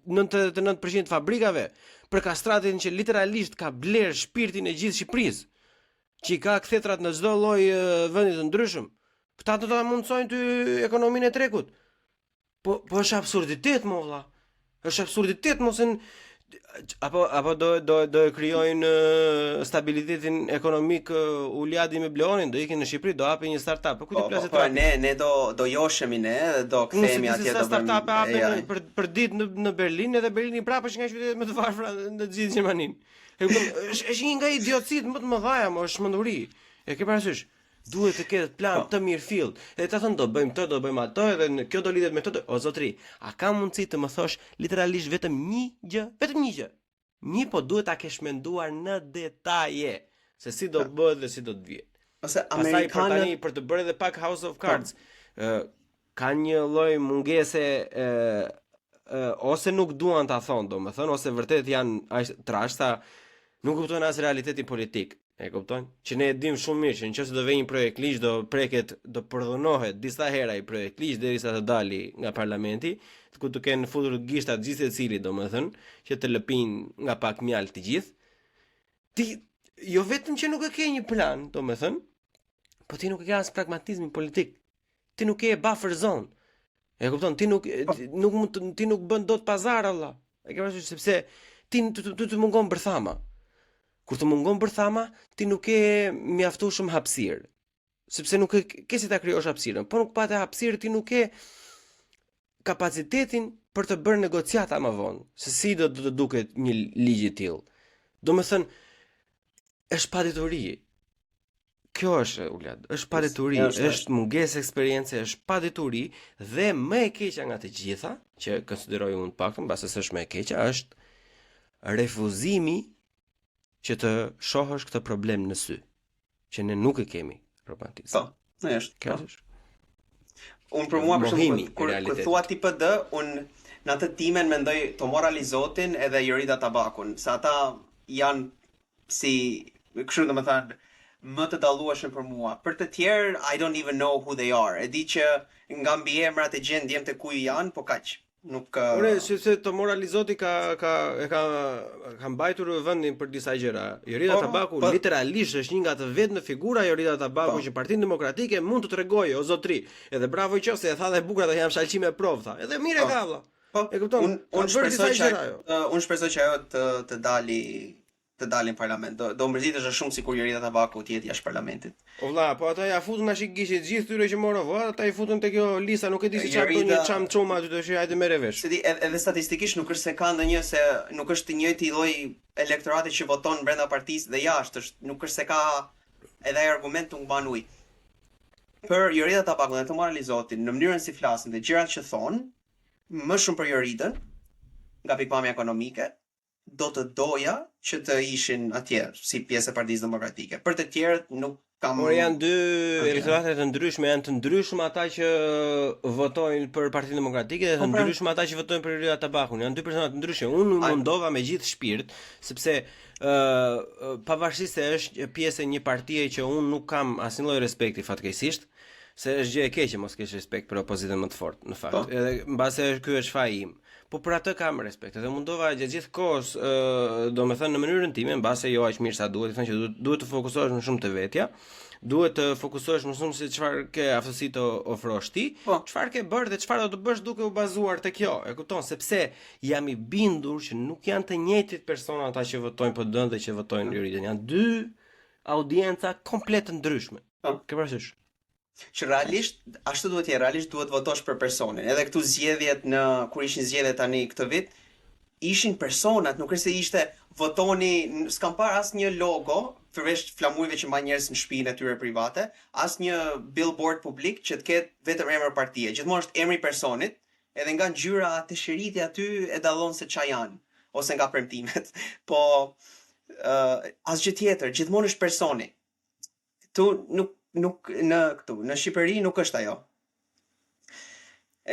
99% të fabrikave, për kastratin që literalisht ka bler shpirtin e gjithë Shqipërisë, që ka kthetrat në çdo lloj vendi të ndryshëm. Këta do ta mundsojnë ty ekonominë e tregut. Po është absurditet mo vlla. Është absurditet mos e apo do e krijojnë stabilitetin ekonomik Uljadi me Bleonin, do ikin në Shqipëri, do hapin një startup. Po ku ti plasë Po ne do joshemi ne, do kthehemi atje do bëjmë startup hapin për ditë në Berlin, edhe Berlini prapë është nga qytetet më të varfra në gjithë Gjermaninë. Është një nga idiotësitë më të mëdha, është menduri. E ke parasysh? Duhet të ketë plan të mirëfill. Edhe ta thon do bëjmë këtë, do bëjmë atë, edhe kjo do lidhet me këtë. O zotri, a ka mundësi të më thosh literalisht vetëm një gjë? Vetëm një gjë. Një, po duhet ta kesh menduar në detaje se si do bëhet dhe si do të vjet. Ose amerikanët për të bërë edhe pak House of Cards, ka një lloj mungese ose nuk duan ta thonë, domethënë, ose vërtet janë trashta, nuk kuptojnë as realitetin politik. E kupton? Që ne e dim shumë mirë që nëse do vë një projekt ligj do përdhunohet disa hera i projekt ligj derisa të dali nga parlamenti, ku të kenë futur gishtat gjithë secili, domethënë, që të lëpin nga pak mjalt të gjithë. Ti jo vetëm që nuk e ke një plan, domethënë, po ti nuk e ke as pragmatizmin politik. Ti nuk ke buffer zone. E kupton? Ti nuk bën dot pazar Allah. E ke parasysh sepse ti të mungon bërthama. Kur të mungon bërthama, ti nuk ke mjaftueshëm hapësirë. Sepse nuk ke si ta krijosh hapësirën. Po nuk patë hapësirë, ti nuk ke kapacitetin për të bërë negociata më vonë. Se si do të duket një ligj i tillë. Domethënë, është padituri. Kjo është Uljad, është padituri, është mungesë eksperience, është padituri dhe më e keqja nga të gjitha, që konsideroj unë paktën, mbase s'është më e keqja, është refuzimi që të shohësh këtë problem në sy, që ne nuk e kemi romantizëm. Po, është. Kjo është. Unë për mua për shembull, kur thua ti PD, unë në atë timen mendoj Tomora Lizotin edhe Jorida Tabakun, se ata janë si, kështu domethënë, më të dallueshëm për mua. Për të tjerë, I don't even know who they are. E di që nga mbi emrat e gjen ndjem të ku janë, po kaq. Nuk Ore, se Tomora Lizoti ka mbajtur vendin për disa gjëra. Jorida Tabaku literalisht është një nga të vetme figura Jorida Tabaku që Partinë Demokratike mund të tregojë o zotri. Edhe bravo qofse e tha dhe bukur ata janë shalqime prov tha. Edhe mirë e ka valla. E kupton? Unë shpresoj që ajo të dalin në parlament. Do mërzitesh shumë sikur Jorida Tabaku të jetë jashtë parlamentit. O vlla, po ata ja futën tash gishit gjithë tyre që morën vot, ata i futën te kjo lista, nuk e di si çfarë bën një çam çuma aty të shih hajde merre vesh. Se di edhe statistikisht nuk është se ka ndonjë se nuk është i njëjti lloj elektorati që voton brenda partisë dhe jashtë, nuk është se ka edhe ai argument të mban ujë. Për Jorida Tabaku dhe Tomora Lizotin, në mënyrën si flasin dhe gjërat që thon, më shumë për Joridën nga pikpamja ekonomike, do të doja që të ishin atje si pjesë e Partisë Demokratike. Për të tjerët nuk kam. Por janë dy elektorate të ndryshme, janë të ndryshëm ata që votojnë për Partinë Demokratike dhe të ndryshëm ata që votojnë për Jorida Tabakun. Janë dy persona të ndryshme. Unë mundova me gjithë shpirt, sepse pavarësisht se është pjesë e një partie që unë nuk kam asnjë lloj respekti fatkeqësisht, se është gjë e keqe mos kesh respekt për opozitën më të fortë, në fakt. Edhe mbase ky është faji im. Po për atë kam respekt. Edhe mundova gjithë kohës, domethënë në mënyrën time, mbase jo aq mirë sa duhet, i thonë që duhet të fokusohesh më shumë te vetja, duhet të fokusohesh më shumë se çfarë ke aftësi të ofrosh ti, çfarë ke bërë dhe çfarë do të bësh duke u bazuar te kjo. E kupton, sepse jam i bindur që nuk janë të njëjtit persona ata që votojnë PD-n dhe që votojnë Joridën. Janë dy audienca komplet të ndryshme. Ke parasysh? Që realisht, ashtu duhet jetë, realisht duhet votosh për personin. Edhe këtu zgjedhjet kur ishin zgjedhjet tani këtë vit, ishin personat, nuk është se ishte votoni, s'kam parë asnjë logo, përveç flamujve që mbajnë njerëz në shtëpinë e tyre private, asnjë billboard publik që të ketë vetëm emër partie. Gjithmonë është emri i personit, edhe nga ngjyra të shëritje aty e dallon se ç'a janë, ose nga premtimet. Po asgjë tjetër, gjithmonë është personi. Tu nuk në Shqipëri nuk është ajo.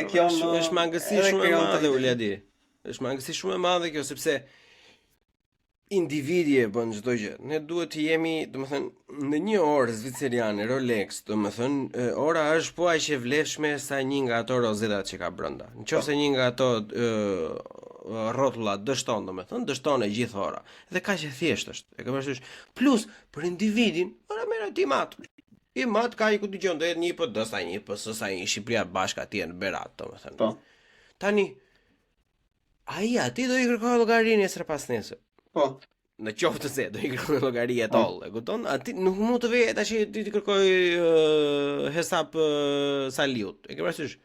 Kjo është mangësi shumë e madhe Uljadi. Është mangësi shumë e madhe kjo sepse individi e bën çdo gjë. Ne duhet të jemi, domethënë, në një orë zviceriane Rolex, domethënë, ora është po aq e vlefshme sa një nga ato rozetat që ka brenda. Nëse një nga ato rrotulla dështon, domethënë, dështon e gjithë ora. Dhe kaq e thjeshtë është. E ke parasysh? Plus për individin, ora merr ti mat. I mat ka i ku dëgjon deri një PD sa një PS sa një Shqipëria bashkë atje në Berat, domethënë. Po. Tani ai aty do i kërkoj llogarinë nesër pas nesër. Po. Në qoftë se do i kërkoj llogari e toll, e kupton? Aty nuk mund të vej tash ti të kërkoj hesap saliut. E ke parasysh?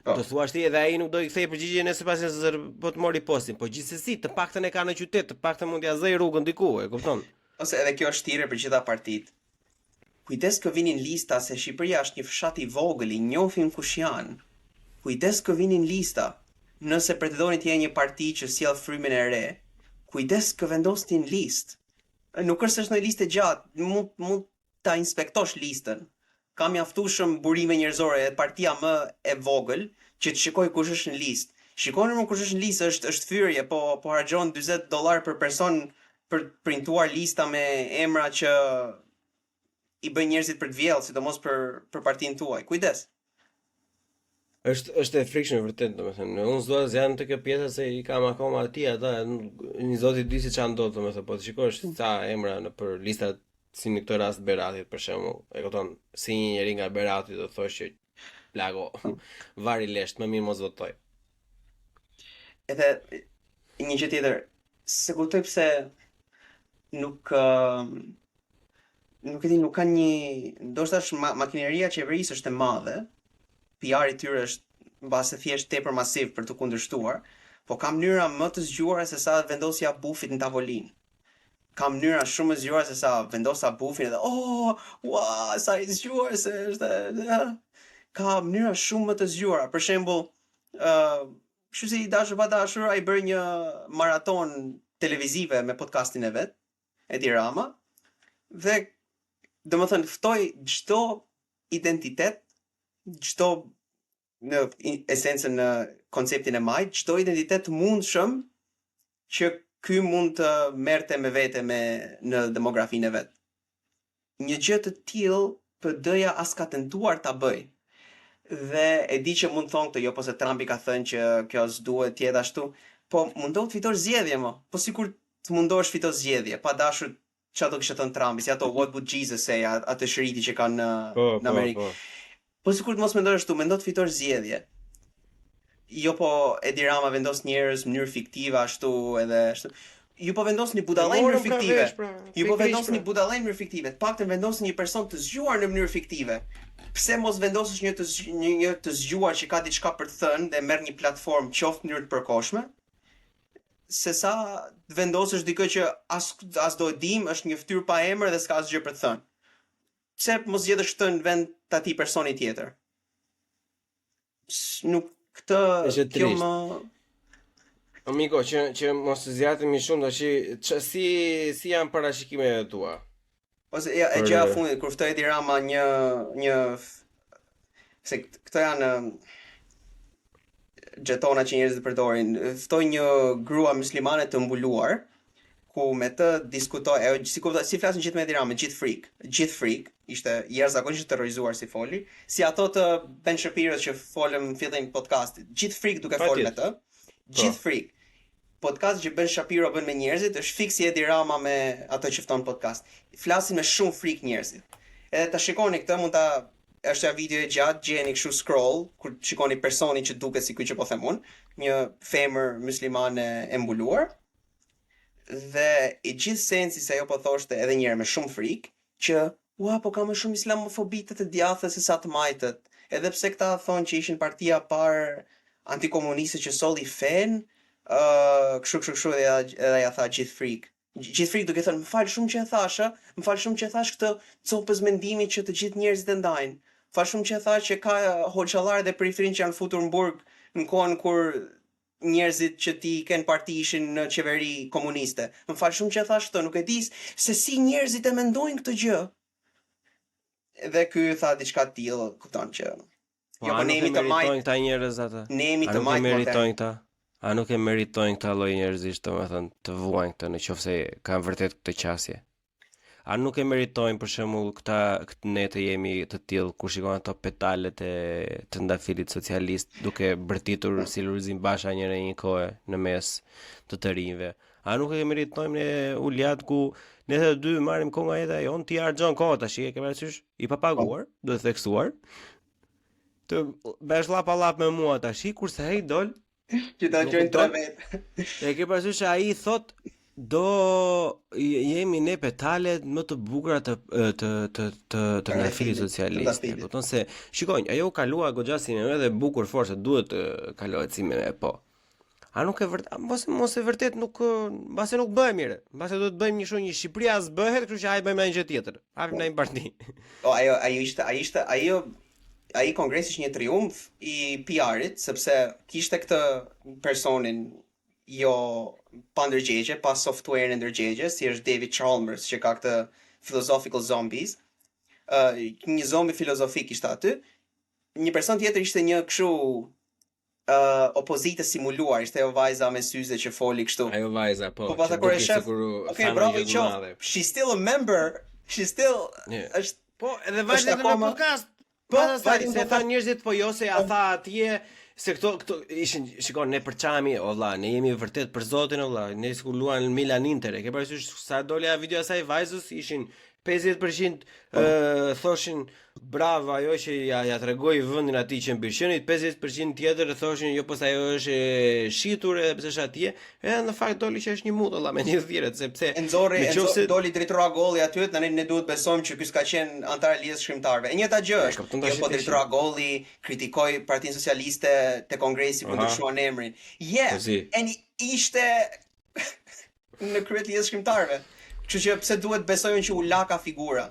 Do thuash ti edhe ai nuk do i kthej përgjigje nesër pas nesër po të mori postin, po gjithsesi të paktën e ka në qytet, të paktën mund t'ia zëj rrugën diku, e kupton? Ose edhe kjo është thirrje për gjitha partitë. Kujdes kë vinin lista se Shqipëria është një fshat i vogël, i njohim kush janë. Kujdes kë vinin lista. Nëse pretendoni të jeni një parti që sjell frymën e re, kujdes kë vendosni në listë. Nuk është një listë gjatë, mund ta inspektosh listën. Ka mjaftueshëm burime njerëzore e partia më e vogël që të shikoj kush është në listë. Shikoni më kush është në listë, është fyrje, po harxhon $40 për person për printuar lista me emra që i bën njerëzit për të vjellë, sidomos për partinë tuaj. Kujdes. Është e frikshme vërtet, domethënë. Unë s'do të janë të kjo pjesa se i kam akoma aty ata, një zoti di se çan do, domethënë, po të shikosh sa emra në për listat si në këtë rast Beratit për shembull, e kupton, si një njeri nga Berati do thosh që plago, vari lesht, më mirë mos votoj. Edhe një gjë tjetër, se kuptoj pse nuk ka një, ndoshta makineria e qeverisë është e madhe, PR-i tyre është mbase thjesht tepër masiv për të kundërshtuar, po ka mënyra më të zgjuara se sa vendosja bufit në tavolinë. Ka mënyra shumë më zgjuara se sa vendosa bufin edhe sa i zgjuar se është. Ka mënyra shumë më të zgjuara. Për shembull, kështu si i dashur pa dashur, ai bëri një maraton televizive me podcastin e vet, Edi Rama, dhe domethënë ftoi çdo identitet, çdo në esencën në konceptin e majt, çdo identitet mundshëm që ky mund të merrte me vete në demografinë e vet. Një gjë të tillë PD-ja as ka tentuar ta bëj. Dhe e di që mund thonë këtë, jo po se Trumpi ka thënë që kjo s'duhet të jetë ashtu, po mundohet të fitosh zgjedhje më. Po sikur të mundohesh fitosh zgjedhje, pa dashur çfarë do kishte thënë Trumpi, si ato what would Jesus say, atë shëriti që kanë në Amerikë. Po sikur të mos mendosh ashtu, mendo të fitosh zgjedhje. Jo po Edi Rama vendos njerëz në mënyrë fiktive ashtu edhe ashtu. Ju po vendosni budallë në mënyrë fiktive. Ju po vendosni budallë në mënyrë fiktive. Të paktën vendosni një person të zgjuar në mënyrë fiktive. Pse mos vendosësh një të zgjuar që ka diçka për të thënë dhe merr një platformë qoftë në mënyrë të përkohshme? Sesa vendosësh dikë që as do e dim, është një fytyrë pa emër dhe s'ka asgjë për të thënë. Pse mos gjetësh këtë në vend të atij personi tjetër? Nuk kjo më Amiko, që mos të zjatemi shumë tash, si janë parashikimet e tua? Ose e gjëja fundit kur ftoi Edi Rama një se këto janë xhetona që njerëzit përdorin, ftoi një grua muslimane të mbuluar ku me të diskutoi, si flasin gjithë me Edi Rama, gjithë frik, ishte jashtëzakonisht terrorizuar si foli, si ato të Ben Shapiro që folëm në fillim podcastit, gjithë frik duke folur me të, gjithë frik. Podcast që Ben Shapiro bën me njerëzit është fiksi Edi Rama me ato që fton podcast. Flasin me shumë frik njerëzit. Edhe ta shikoni këtë, është një video e gjatë, gjeni kështu scroll, kur shikoni personin që duket si ky që po them unë, një femër muslimane e mbuluar. Dhe i gjithë sensi se ajo po thoshte edhe një herë me shumë frikë që po ka më shumë islamofobi të djathtë se sa të majtët. Edhe pse këta thonë që ishin partia parë antikomuniste që solli fen, kështu edhe ja tha gjithë frikë. Gjithë frikë duke thënë, më fal shumë që e thasha, më fal shumë që e thash këtë copës mendimi që të gjithë njerëzit e ndajnë. Fal shumë që e thash që ka hoxhallarë dhe periferin që janë futur në burg në kohën kur njerëzit që ti kanë parti ishin në qeveri komuniste. Më fal shumë që e thash këtë, nuk e di se si njerëzit e mendojnë këtë gjë. Dhe ky tha diçka të tillë, kupton që jo po ne jemi të majtë këta njerëz ata. Ne jemi të majtë. A nuk e meritojnë këta lloj njerëzish, domethënë, të vuajnë këtë nëse kanë vërtet këtë qasje? A nuk e meritojnë për shembull ne të jemi të tillë kur shikojnë ato petalet e trëndafilit socialist duke bërtitur si Lulzim Basha njëre një kohë në mes të rinjve? A nuk e meritojmë ne uljat ku ne të dy marrim kohë nga jeta jon, ti harxhon kohë tash, e ke parasysh, i papaguar, duhet theksuar. të bësh llap me mua tash, kurse ai dol Që do gjojnë tre vetë. e ke parasysh se ai thot jemi ne petalet më të bukura të ngafilit socialist. E kupton se shikoj, ajo u kalua goxha si me dhe bukur forse duhet të kalohet si me po. A nuk e vërtet, mos e vërtet nuk, mbase nuk bëhem mirë. Mbase do të bëjmë një një Shqipëria s'bëhet, kështu që hajde bëjmë një gjë tjetër. Hapim në një parti. Ai kongresi ishte një triumf i PR-it, sepse kishte këtë personin jo pa ndërgjegje, pa software në ndërgjegje, si është David Chalmers, që ka këtë philosophical zombies. Një zombi filozofik ishte aty. Një person tjetër ishte një kështu opozite simuluar, ishte ajo vajza me syze që foli kështu. Ajo vajza, po. Po pata kur e shef. Okay, bravo i qof. She's still a member. She's still është po, edhe vajza në podcast. Po, se tha njerëzit po jo se ja tha atje se këto ishin, shikon, ne përçami, olla, ne jemi vërtet për Zotin, olla, ne sikur luan Milan Inter. Ke parasysh sa doli video asaj vajzës ishin 50% thoshin bravo ajo që ja tregoi vendin atij që mbëshqenit, 50% tjetër thoshin jo pse ajo është shitur edhe pse është atje, edhe në fakt doli që është një mut olla me një thirrët sepse doli drejtori Golli aty, tani ne duhet besojmë që ky s'ka qenë antar i lidhjes shkrimtarëve. E njëjta gjë është, po drejtori Golli kritikoi Partinë Socialiste te kongresi ku ndryshuan emrin. Ishte në krye të lidhjes shkrimtarëve. Kështu që pse duhet besojmë që u laka figura?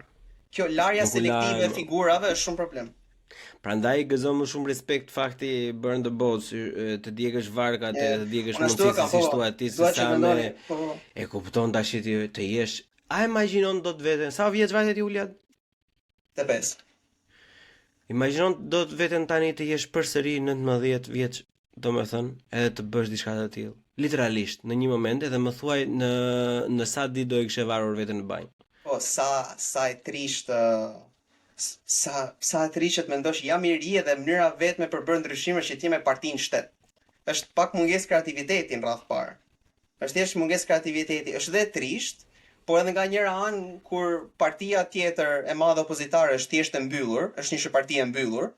Kjo larja selektive e figurave është shumë problem. Prandaj gëzon më shumë respekt fakti Burn the Boats, të djegësh varkat, të djegësh mundësi si thua ti se sa me e kupton tash të jesh. A imagjinon dot veten, sa vjeç vajte ti Ulia? 5. Imagjinon dot veten tani të jesh përsëri 19 vjeç, domethënë, edhe të bësh diçka të tillë. Literalisht në një moment edhe më thuaj në sa ditë do e kishe varur veten në banjë. Po sa e trisht sa e trisht mendosh jam i ri edhe mënyra vetme për bërë ndryshime që ti me partinë shtet. Është pak mungesë kreativiteti në radh parë. Është thjesht mungesë kreativiteti, është dhe trisht, por edhe nga njëra anë kur partia tjetër e madhe opozitare është thjesht e mbyllur, është një parti e mbyllur,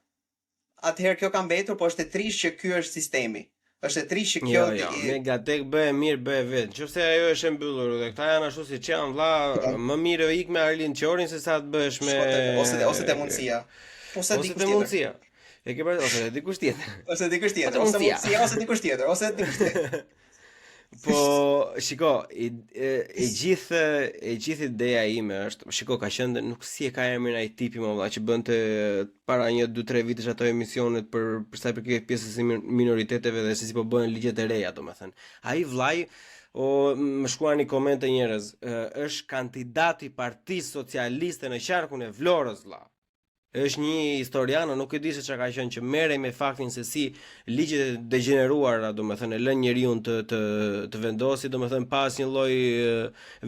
atëherë kjo ka mbetur, por është e trisht që ky është sistemi. Është e trisht që kjo me gatek bëhe mirë bëhe vetë. Nëse ajo është e mbyllur dhe këta janë ashtu siç janë vlla, më mirë ik me Arlin Qorin se sa të bësh me ose te mundësia. Ose te mundësia. E ke parasysh ose dikush tjetër. Ose dikush tjetër, ose mundësia ose dikush tjetër, ose dikush tjetër. Po, shiko, e gjithë ideja ime është, shiko, ka qenë nuk si e ka emrin ai tipi më valla që bënte para 1-2-3 vitesh ato emisionet për sa i përket pjesës së minoriteteve dhe se si po bëhen ligjet e reja, domethënë. Ai vllai më shkruan në komente njerëz, është kandidati i Partisë Socialiste në qarkun e Vlorës, vlla. Është një historian, nuk e di se çka ka qenë që merrej me faktin se si ligjet e degeneruara, domethënë e lën njeriu të vendosi, domethënë pas një lloj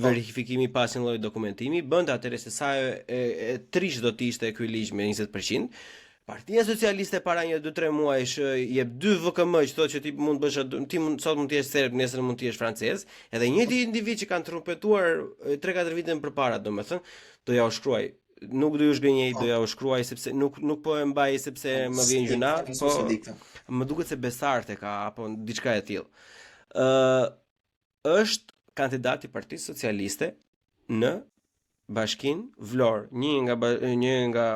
verifikimi, pas një lloj dokumentimi, bënte atëherë se sa e trisht do të ishte ky ligj me 20%. Partia Socialiste para 1-2-3 muajsh jep 2 VKM që thotë që ti mund bësh sot mund të jesh serb, nesër mund të jesh francez, edhe njëti individ që kanë trumpetuar 3-4 vite më përpara, domethënë, do ja u shkruaj. Nuk do ju shgënjej, do ja u shkruaj sepse nuk po e mbaj sepse më vjen gjuna, po më duket se besarte ka apo diçka e tillë. Është kandidat i Partisë Socialiste në Bashkinë Vlorë, një nga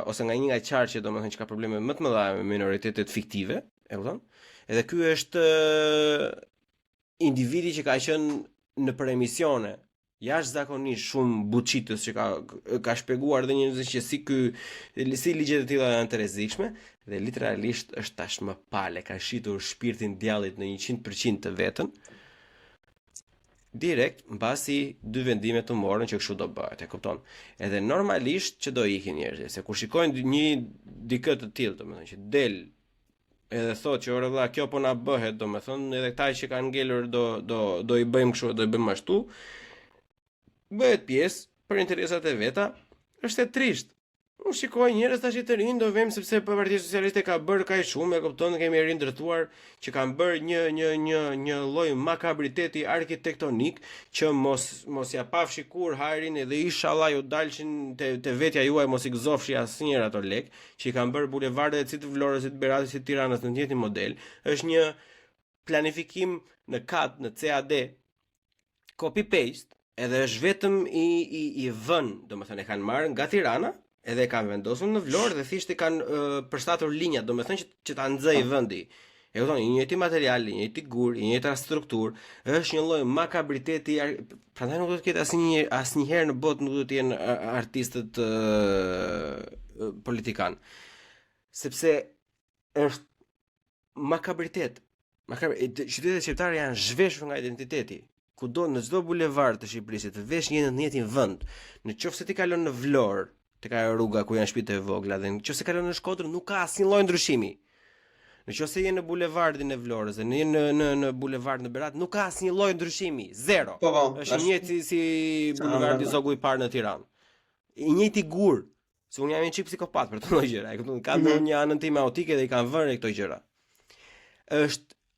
qarqe domethënë që ka probleme më të mëdha me minoritetet fiktive, e kupton? Edhe ky është individi që ka qenë në për emisione jashtëzakonisht shumë buçitës që ka shpjeguar dhe njerëzit që si ligjet e tilla janë të rrezikshme dhe literalisht është tashmë pale, ka shitur shpirtin djallit në 100% të vetën. Direkt mbasi 2 vendime të morën që kështu do bëhet, e kupton. Edhe normalisht që do ikin njerëzit, se kur shikojnë një dikë të tillë, domethënë që del edhe thotë që ore vlla kjo po na bëhet, domethënë edhe këta që kanë ngelur do i bëjmë kështu, do i bëjmë ashtu. Bëhet pjesë për interesat e veta, është e trisht. Unë shikoj njerëz tash të rinj do vëm sepse Partia Socialiste ka bërë kaq shumë, e kupton, kemi rindërtuar që kanë bërë një lloj makabriteti arkitektonik që mos ja pafshi kur hajrin edhe inshallah ju dalshin te vetja juaj mos i gëzofshi asnjëherë ato lek, që i kanë bërë bulevardet si të Vlorës, si të Beratit, si të Tiranës në të njëjtin model. Është një planifikim në kat, në CAD, copy paste, edhe është vetëm i vën, domethënë e kanë marrë nga Tirana. Edhe kanë vendosur në Vlorë dhe thjesht i kanë përshtatur linja, domethënë që ta nxej vendi. E kupton, i njëjti material, i njëjti gur, i njëjta strukturë, është një lloj makabriteti, prandaj nuk do të ketë asnjëherë në botë nuk do të jenë artistët politikan. Sepse është makabritet. Qytetet shqiptare janë zhveshur nga identiteti. Kudo në çdo bulevard të Shqipërisë të vesh një në njëjtin vend. Nëse ti kalon në Vlorë, te ka rruga ku janë shtëpitë e vogla dhe nëse kalon në Shkodër nuk ka asnjë lloj ndryshimi. Nëse je në bulevardin e Vlorës dhe në bulevard në Berat nuk ka asnjë lloj ndryshimi, zero. Është i njëjti si bulevardi Zogu i parë në Tiranë. I njëjti gur, se unë jam një çik psikopat për këto gjëra, e kupton, kanë një anën time autike dhe i kanë vënë këto gjëra.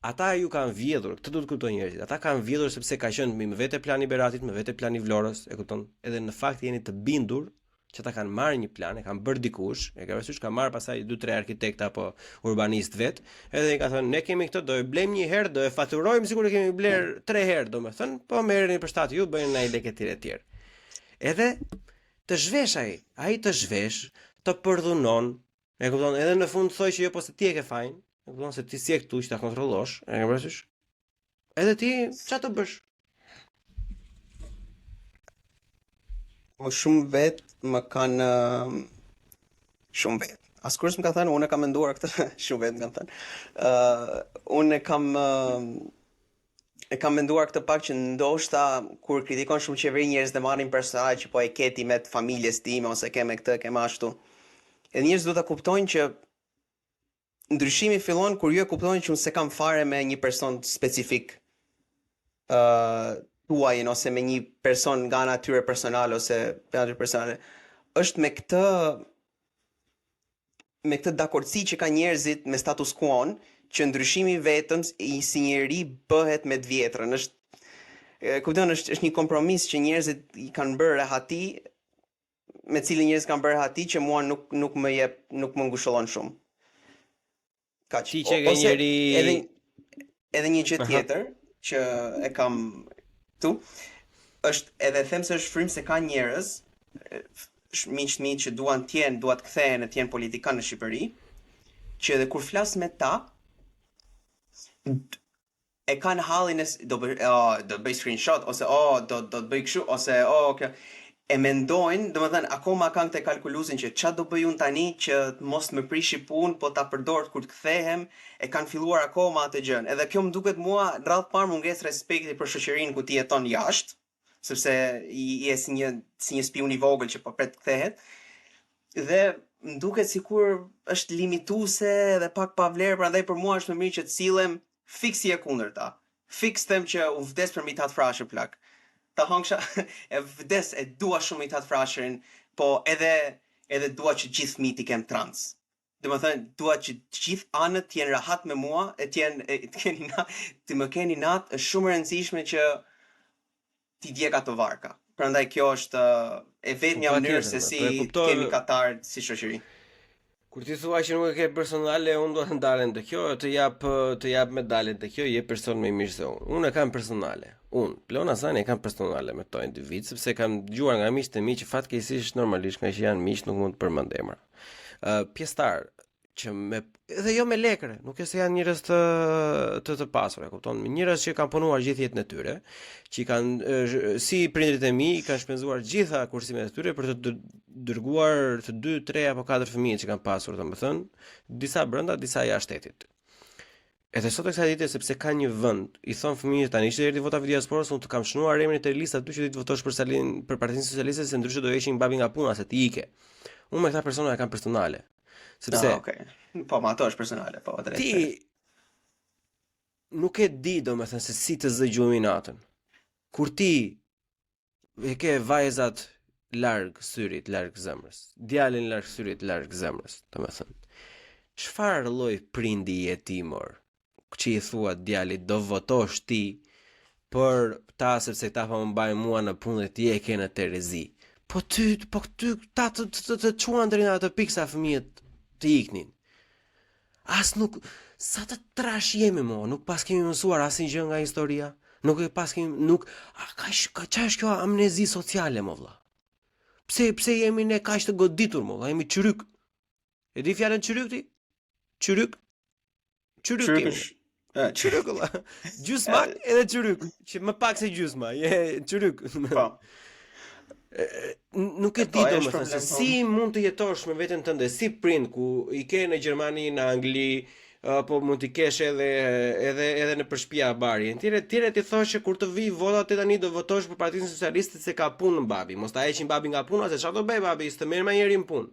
Ata ju kanë vjedhur, këtë duhet të kuptojnë njerëzit. Ata kanë vjedhur sepse ka qenë me vete plani Beratit, me vete plani Vlorës, e kupton? Edhe në fakt jeni të bindur që ata kanë marrë një plan, e kanë bërë dikush, e ka parasysh ka marrë pastaj 2-3 arkitekta apo urbanistë vet, edhe i ka thënë ne kemi këtë, do e blejmë një herë, do e faturojmë sikur e kemi bler 3 herë, domethënë, po merreni për shtat ju, bëjnë ndaj lekë etj. Edhe të zhvesh ai të zhvesh, të përdhunon, e kupton, edhe në fund thoj që jo po se ti e ke fajin, e kupton se ti si e këtu që ta kontrollosh, e ka parasysh. Edhe ti ç'a të bësh? Më shumë vetë më kanë shumë vetë. Askur s'm ka thënë, unë e kam menduar këtë, shumë vetë më kanë thënë. Unë e kam menduar këtë pak që ndoshta kur kritikon shumë qeveri njerëz dhe marrin personale që po e keti me të familjes time ose ke me këtë, ke me ashtu. Edhe njerëz duhet ta kuptojnë që ndryshimi fillon kur ju e kuptojnë që unë se kam fare me një person specifik. Tuajin ose me një person nga natyre personale ose natyre personale, është me këtë dakordsi që ka njerëzit me status quo-n, që ndryshimi vetëm i si njeri bëhet me të vjetrën. Është një kompromis që njerëzit i kanë bërë rehati, me cilin njerëzit kanë bërë rehati që mua nuk më ngushëllon shumë. Kaq. Ti që ke njeri edhe një gjë tjetër që e kam është edhe them se është frymë se ka njerëz miq që duan të kthehen të jenë politikanë në Shqipëri, që edhe kur flas me ta e kanë hallin do bëj screenshot ose do të bëj kështu ose okay. E mendojnë, domethënë akoma kanë këtë kalkuluzin që ç'a do bëj unë tani që mos më prishi punë, po ta përdor kur të kthehem, e kanë filluar akoma atë gjën. Edhe kjo më duket mua rradh parë mungesë respekti për shoqërinë ku ti jeton jashtë, sepse je si një spiun i vogël që po pret të kthehet. Dhe më duket sikur është limituese dhe pak pa vlerë, prandaj për mua është më mirë që të sillem fiksi e kundërta. Fiks them që u vdes për mi ta frashë plak. Ta hongsha e vdes e dua shumë i tatë frashërin, po edhe dua që gjithë fëmijët i kem trans. Domethënë dua që gjithë anët të jenë rahat me mua, të më keni natë, është shumë e rëndësishme që ti djeg ato varka. Prandaj kjo është e vetmja mënyrë se si kemi Katar si shoqëri. Kur ti thua që nuk e ke personale, unë do të ndalen të kjo, të jap medaljen të kjo, je person më i mirë se unë. Unë e kam personale. Unë, Plona Zani e kam personale me to individ, sepse kam dëgjuar nga miqtë e mi që fatkeqësisht normalisht nga që janë miq nuk mund të përmend emra. Pjesëtar që edhe jo me lekre, nuk e se janë njerëz të pasur, e kupton? Njerëz që kanë punuar gjithë jetën e tyre, që kanë si prindrit e mi kanë shpenzuar gjitha kursimet e tyre për të dërguar të 2, 3 apo 4 fëmijë që kanë pasur, domethënë, disa brenda, disa jashtë shtetit. Edhe sot e kësaj dite sepse ka një vend, i thon fëmijët tani që erdhi vota diasporës, unë të kam shënuar emrin te lista aty që ti të votosh për Partinë Socialiste se ndryshe do heqin babi nga puna se ti ike. Unë me këta persona e kam personale. Sepse okay. Po ma ato është personale, po drejt. Ti nuk e di domethënë se si të zë gjumin natën. Kur ti e ke vajzat larg syrit, larg zemrës. Djalin larg syrit, larg zemrës, domethënë. Çfarë lloj prindi je ti mor? Që i thua djalit do votosh ti për ta sepse ta pa më mbajnë mua në punë dhe ti e ke në Terezi. Po ty ta të çuan deri në atë pikë sa fëmijët të iknin. As nuk sa të trash jemi mo, nuk pas kemi mësuar asnjë nga historia. Nuk e pas kemi çfarë është kjo amnezi sociale mo vlla? Pse jemi ne kaq të goditur mo vlla? Jemi çyryk. E di fjalën çyryk ti? Çyryk. Çyryk valla. Gjysma edhe çyryk, që më pak se gjysma, je çyryk. Po. Nuk e di domethënë se si mund të jetosh me veten tënde si prind ku i ke në Gjermani, në Angli, po mund t'i kesh edhe në përshpia bari. Tjere ti thosh që kur të vi votat e tani do votosh për Partinë Socialiste se ka punë në babi. Mos ta heqin babi nga puna se çfarë do bëj babi, s'të merr më njëri në punë.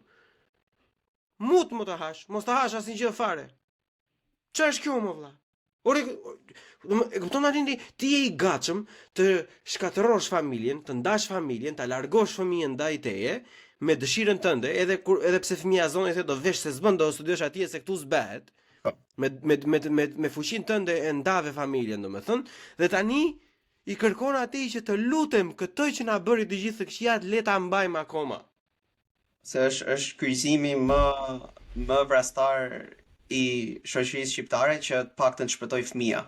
Mut më të hash, mos ta hash asnjë gjë fare. Ç'është kjo më vlla? Ore, e kupton tani ti je i gatshëm të shkatërrosh familjen, të ndash familjen, ta largosh fëmijën ndaj teje me dëshirën tënde, edhe pse fëmia zoni the do vesh se s'bën do studiosh atje se këtu s'bëhet. Me fuqinë tënde e ndave familjen, domethënë, dhe tani i kërkon atij që të lutem këtë që na bëri të gjithë këqijat le ta mbajmë akoma. Se është kryqëzimi më vrastar i shoqërisë shqiptare që të paktën të shpëtoj fëmia.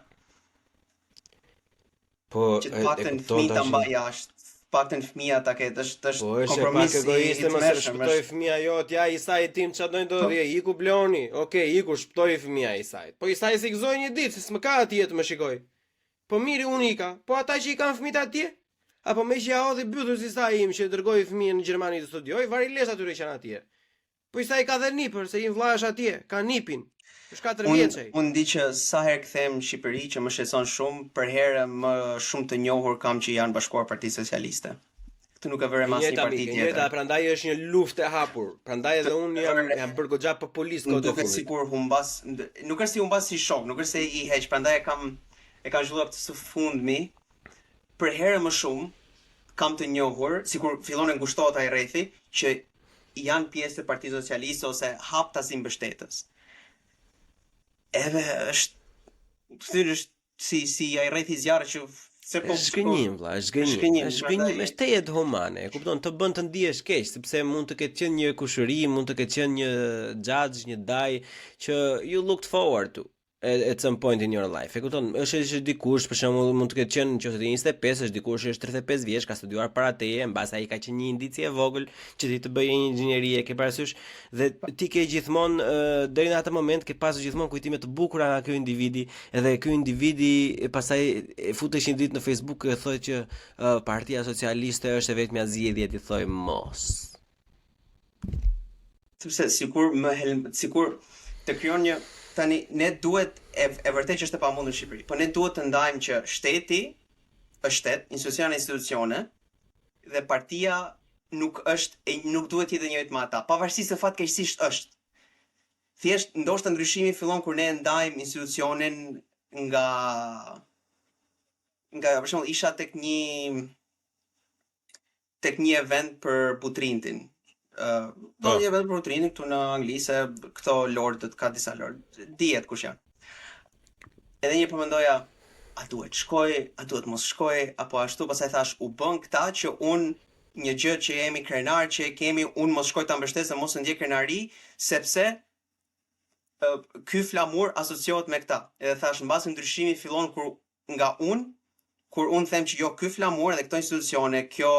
Po që të paktën fëmijë ta mbaj jashtë, të paktën fëmia ta ketë, është kompromis i egoiste mos e shpëtoj fëmia jot, ja Isai tim ç'a doin do rri, iku bloni. Okej, iku shpëtoi fëmia e Isait. Po Isai se gëzoi një ditë, se s'më ka atje të më shikoj. Po mirë unë ika, po ata që i kanë fëmijët atje? Apo me që ja hodhi bythus Isai im që dërgoi fëmijën në Gjermani të studioj, variles atyre që janë atje. Po Isai ka dhe nipër, se i vlla është atje, ka nipin. Është 4 vjeçaj. Unë di që sa herë kthehem në Shqipëri që më shqetëson shumë, për herë më shumë të njohur kam që janë bashkuar Partisë Socialiste. Këtë nuk e vëre mas një parti tjetër. Njëta, prandaj është një luftë e hapur. Prandaj edhe unë jam bërë goxha populist kohë të fundit. Duket sikur humbas, nuk është si humbas si shok, nuk është se i heq, prandaj e kam zhvilluar së fundmi. Për herë më shumë kam të njohur, sikur fillon e ngushtohet ai rrethi, që janë pjesë të Partisë Socialiste ose hapta si mbështetës. Edhe është si ai rrethi zjarri që se po zgënjim vlla, është zgënjim, është tejet humane, e kupton, të bën të ndihesh keq, sepse mund të ketë qenë një kushëri, mund të ketë qenë një judge, një daj që you looked forward to at some point in your life. E kupton, është dikush për shembull mund të ketë qenë nëse ti 25, është dikush që është 35 vjeç, ka studiuar para teje, mbas ai ka qenë një indici e vogël që ti të bëje një inxhinierie, ke parasysh, dhe ti ke gjithmonë deri në atë moment ke pasur gjithmonë kujtime të bukura nga ky individi, edhe ky individi pastaj e futesh një ditë në Facebook e thotë që Partia Socialiste është e vetmja zgjedhje, ti thoj mos. Sepse sikur të krijon një tani ne duhet e vërtet që është e pamundur në Shqipëri, po ne duhet të ndajmë që shteti është shtet, institucione dhe partia nuk duhet jetë njëjtë me ata, pavarësisht se fatkeqësisht është. Thjesht ndoshta ndryshimi fillon kur ne ndajmë institucionin nga për shembull isha tek një event për Butrindin. Një event për Butrindin këtu në Angli, se këto lordët, ka disa lordë, dihet kush janë. Edhe një përmendoja, a duhet shkoj, a duhet mos shkoj, apo ashtu, pastaj thash, u bën këta që unë një gjë që jemi krenar, që kemi, unë mos shkoj ta mbështes se mos ndjej krenari, sepse ky flamur asociohet me këta. Edhe thash, mbasi ndryshimi fillon kur unë them që jo, ky flamur dhe këto institucione, kjo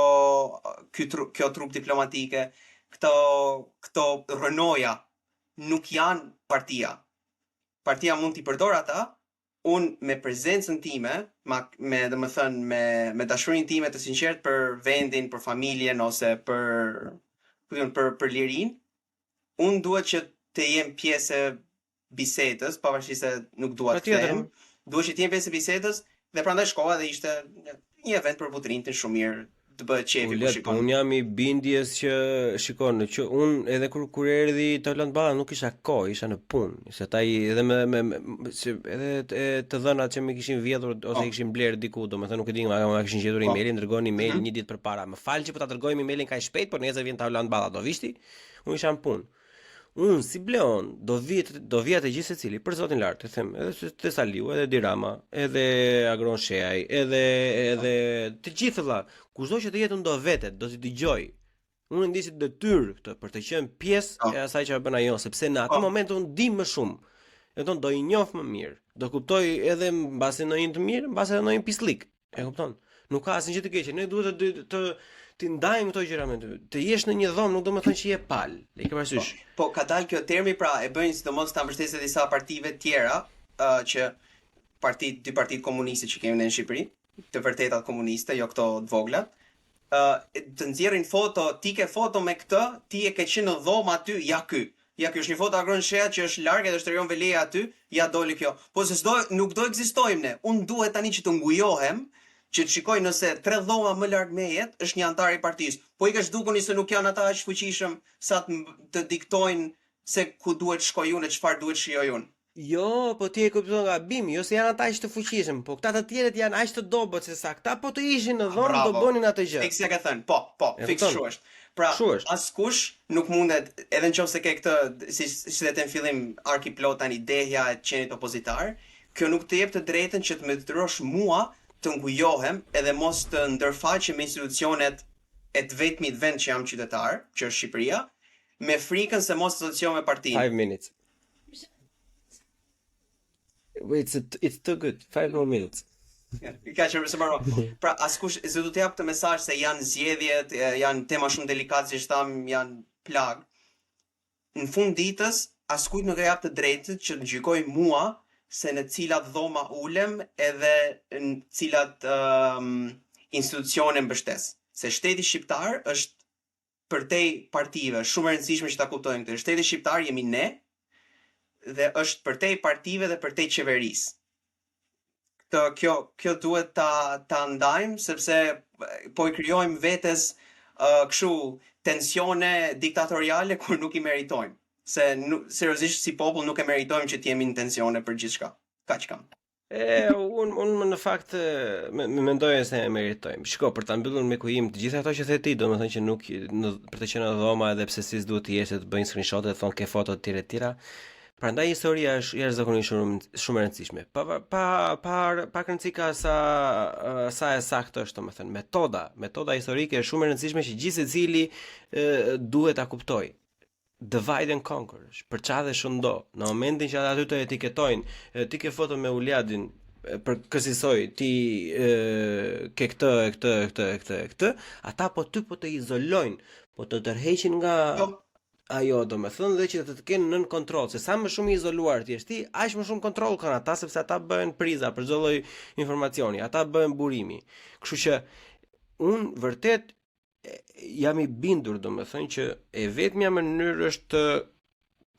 trup diplomatike, këto rënoja nuk janë partia. Partia mund t'i përdor ata, unë me prezencën time, me dashurinë time të sinqertë për vendin, për familjen ose për lirinë, unë duhet që të jem pjesë e bisedës, pavarësisht se nuk dua të them, duhet që të jem pjesë e bisedës, dhe prandaj shkova dhe ishte një event për Butrindin shumë mirë. të bëhet qefi kur shikon. Unë jam I bindjes që shikon, që unë edhe kur erdhi Tolland Balla nuk isha kohë, isha në punë. Se ata edhe edhe të dhënat që më kishin vjedhur ose kishin bler diku, domethënë nuk e di, ma kishin gjetur emailin, dërgonin email një ditë përpara. Më fal që po ta dërgojmë emailin kaq shpejt, por nesër vjen Tolland Balla, do vishti? Unë isha në punë. Unë si Bleon do vija të gjithë secili për zotin lart, të them, edhe te Saliu, edhe Dirama, edhe Agron Sheaj, edhe të gjithë vëlla, kushdo që të jetë unë do vetet, do t'i dëgjoj. Unë ndisi detyrë këtë për të qenë pjesë e asaj që bën ajo, sepse në atë moment unë di më shumë. Do I njoh më mirë, do kuptoj edhe mbase ndonjë të mirë, mbase ndonjë pislik. E kupton? Nuk ka asnjë gjë të keqe. Ne duhet të ndajmë këto gjëra me ty. Të jesh në një dhomë nuk do të thonë që je pal. E ke parasysh? Po ka dalë kjo termi pra e bëjnë sidomos ta mbështesë disa partive tjera që dy partitë komuniste që kemi në Shqipëri, të vërtetat komuniste, jo këto të vogla, të nxjerrin foto, ti ke foto me këtë, ti e ke qenë në dhomë aty, ja ky. Ja, kjo është një foto Agron Shea që është larg edhe shtrijon Veleja aty, ja doli kjo. Po se nuk do ekzistojmë ne. Unë duhet tani që të ngujohem, që të shikoj nëse 3 dhoma më larg mejet është një antar I partisë. Po I kesh dukuni se nuk janë ata aq fuqishëm sa të diktojnë se ku duhet shkoj unë e çfarë duhet shijoj unë. Jo, po ti e kupton gabimi, jo se janë ata aq të fuqishëm, po këta të tjerët janë aq të dobët se sa këta po të ishin në dhomë do bënin atë gjë. Fiks ja ka thënë. Po, fiks kështu është. Pra, askush nuk mundet, edhe nëse ke këtë, si thënë në fillim, arkiplot tani dehja e qenit opozitar, kjo nuk të jep të drejtën që të më detyrosh mua të ngujohem edhe mos të ndërfaqem me institucionet e të vetmit vend që jam qytetar, që është Shqipëria, me frikën se mos të asociohem me partinë. 5 minutes. It's too good. 5 more minutes. Ka që se mbaroj. Pra askush se do të jap këtë mesazh se janë zgjedhjet, janë tema shumë delikate, si tham, janë plag. Në fund ditës askujt nuk e jap të drejtën që të gjykoj mua se në cilat dhoma ulem edhe në cilat institucione mbështes. Se shteti shqiptar është përtej partive, shumë e rëndësishme që ta kuptojmë këtë. Shteti shqiptar jemi ne dhe është përtej partive dhe përtej qeverisë. Kjo duhet ta ndajmë sepse po I krijojmë vetes kështu tensione diktatoriale kur nuk I meritojmë. Se seriozisht si popull nuk e meritojmë që të jemi në tensione për gjithçka. Kaq kam. Unë në fakt mendoj se e meritojmë. Shiko, për ta mbyllur me kujim të gjitha ato që the ti, domethënë që nuk për të qenë në dhoma edhe pse si duhet të jesh të bëjnë screenshot dhe thonë ke foto të tjera. Prandaj historia është jashtëzakonisht shumë e rëndësishme. Pa rëndësi ka sa e saktë është, domethënë, metoda historike është shumë e rëndësishme që gjithë secili duhet ta kuptojë. Divide and conquer, përça dhe shëndo. Në momentin që ata aty të etiketojnë, ti ke foto me Uliadin, për kësisoj, ti ke këtë, ata po ty po të izolojnë, po të tërheqin nga ajo, domethënë, dhe që të kenë nën kontroll, se sa më shumë I izoluar ti je ti, aq më shumë kontroll kanë ata, sepse ata bëhen priza për çdo lloj informacioni, ata bëhen burimi. Kështu që unë vërtet jam I bindur, domethënë që e vetmja mënyrë është të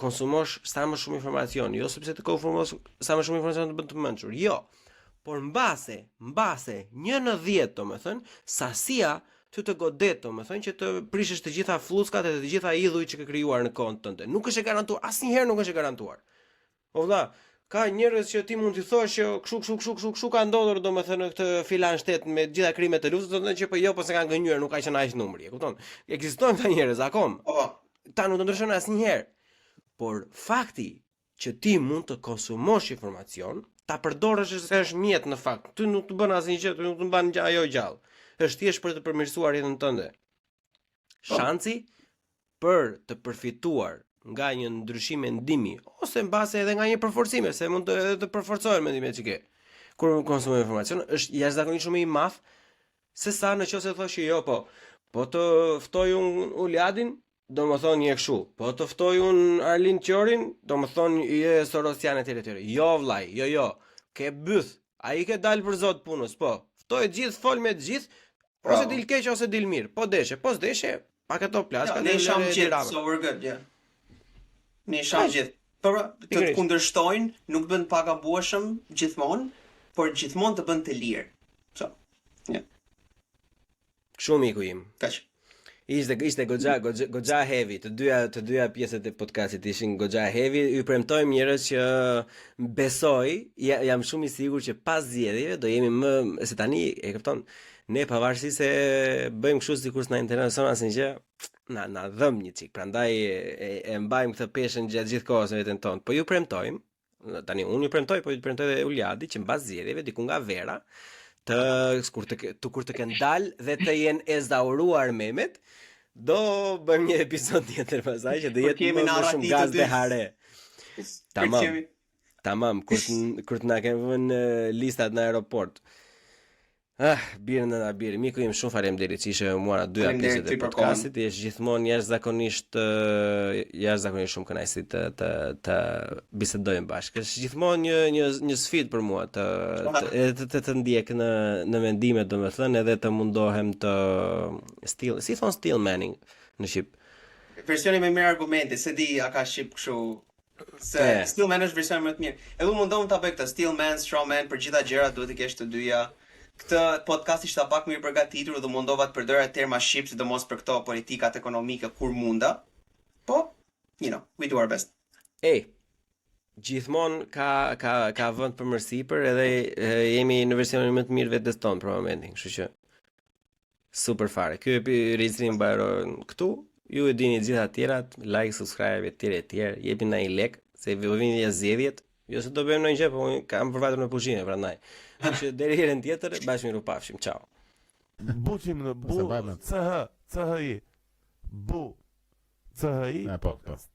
konsumosh sa më shumë informacion, jo sepse të konsumosh sa më shumë informacion të bën të mençur. Jo. Por mbase 1/10, domethënë, sasia ty të godet, domethënë që të prishësh të gjitha flluzkat e të gjitha idhujt që ke krijuar në kohën tënde. Nuk është e garantuar, asnjëherë nuk është e garantuar. O vëlla, ka njerëz që ti mund t'i thosh që kshu ka ndodhur domethënë në këtë filan shtet me gjitha krimet e luftës, do të thotë që po jo, po se kanë gënjur, nuk ka qenë aq numri, e kupton? Ekzistojnë këta njerëz akoma. Ta nuk do ndryshon asnjëherë. Por fakti që ti mund të konsumosh informacion, ta përdorësh se është mjet në fakt. Ty nuk të bën asnjë gjë, nuk të mban ajo gjallë. Është thjesht për të përmirësuar jetën tënde. Shansi për të përfituar nga një ndryshim mendimi ose mbase edhe nga një përforcime, se mund të përforcohen mendimet që ke. Kur konsumoj informacion, është jashtëzakonisht shumë I madh se sa nëse thosh jo, po të ftoj unë Uliadin, domethënë je kështu. Po të ftoj unë Arlin Qorin, domethënë je Sorosian etj. Jo vllai, jo. Ke byth. Ai ke dalë për zot punës, po. Ftoj të gjithë, fol me të gjithë, ose dil keq ose dil mirë. Po deshe, pa këto plaska. Ne sham gjithë, so we're good, yeah. Ne sham gjithë. Por të kundërshtojnë nuk bën pa gabueshëm gjithmonë, por gjithmonë të bën të lirë. So, yeah. Shumë miku im. Kaq. Ishte goxha heavy. Të dyja pjesët e podcastit ishin goxha heavy. Ju premtojmë njerëz që besoj, jam shumë i sigurt që pas zgjedhjeve do jemi më se tani, e kupton, ne pavarësisht se bëjmë kështu sikur s'na intereson asnjë, na dhëm një çik. Prandaj e mbajmë këtë peshën gjatë gjithë kohës në veten tonë. Po ju premtojmë, tani unë ju premtoj, po ju premtoj edhe Uliadi që mbas zgjedhjeve diku nga vera kur të kenë dalë dhe të jenë ezauruar memet, do bëjmë një episod tjetër pasaj që do jetë më shumë gaz dhe hare. Tamam, kur të na kenë vënë listat në aeroport. Birë në birë, miku im, shumë faleminderit që ishe muara dyja pjesët e podcastit, je gjithmonë jashtëzakonisht shumë kënaqësi të bisedojmë bashkë. Është gjithmonë një sfidë për mua të ndjek në mendime, domethënë, edhe të mundohem të still manning në shqip. Versioni me mirë argumente, se di a ka shqip kështu. Se still man është versioni më të mirë. Edhe unë mundohem ta bëj këtë still man, strong man, për gjitha gjërat duhet të kesh të dyja. Këtë podcast ishte pak më i përgatitur dhe mundova të përdora terma shqip, sidomos për këto politikat ekonomike kur munda. Po, we do our best. Gjithmonë ka vend për mërsipër, edhe jemi në versionin më të mirë vetes tonë për momentin, kështu që super fare. Ky registrim mbaron këtu. Ju e dini gjitha të tjerat, like, subscribe etj, jepni na një lek, se vini ja zgjedhjet. Jo se do bëjmë ndonjë gjë, po kam përvajtur në pushime prandaj. Që deri herën tjetër, bashkë miru pafshim. Ciao. Buçim në bu, CH, CHI. Bu, CHI podcast.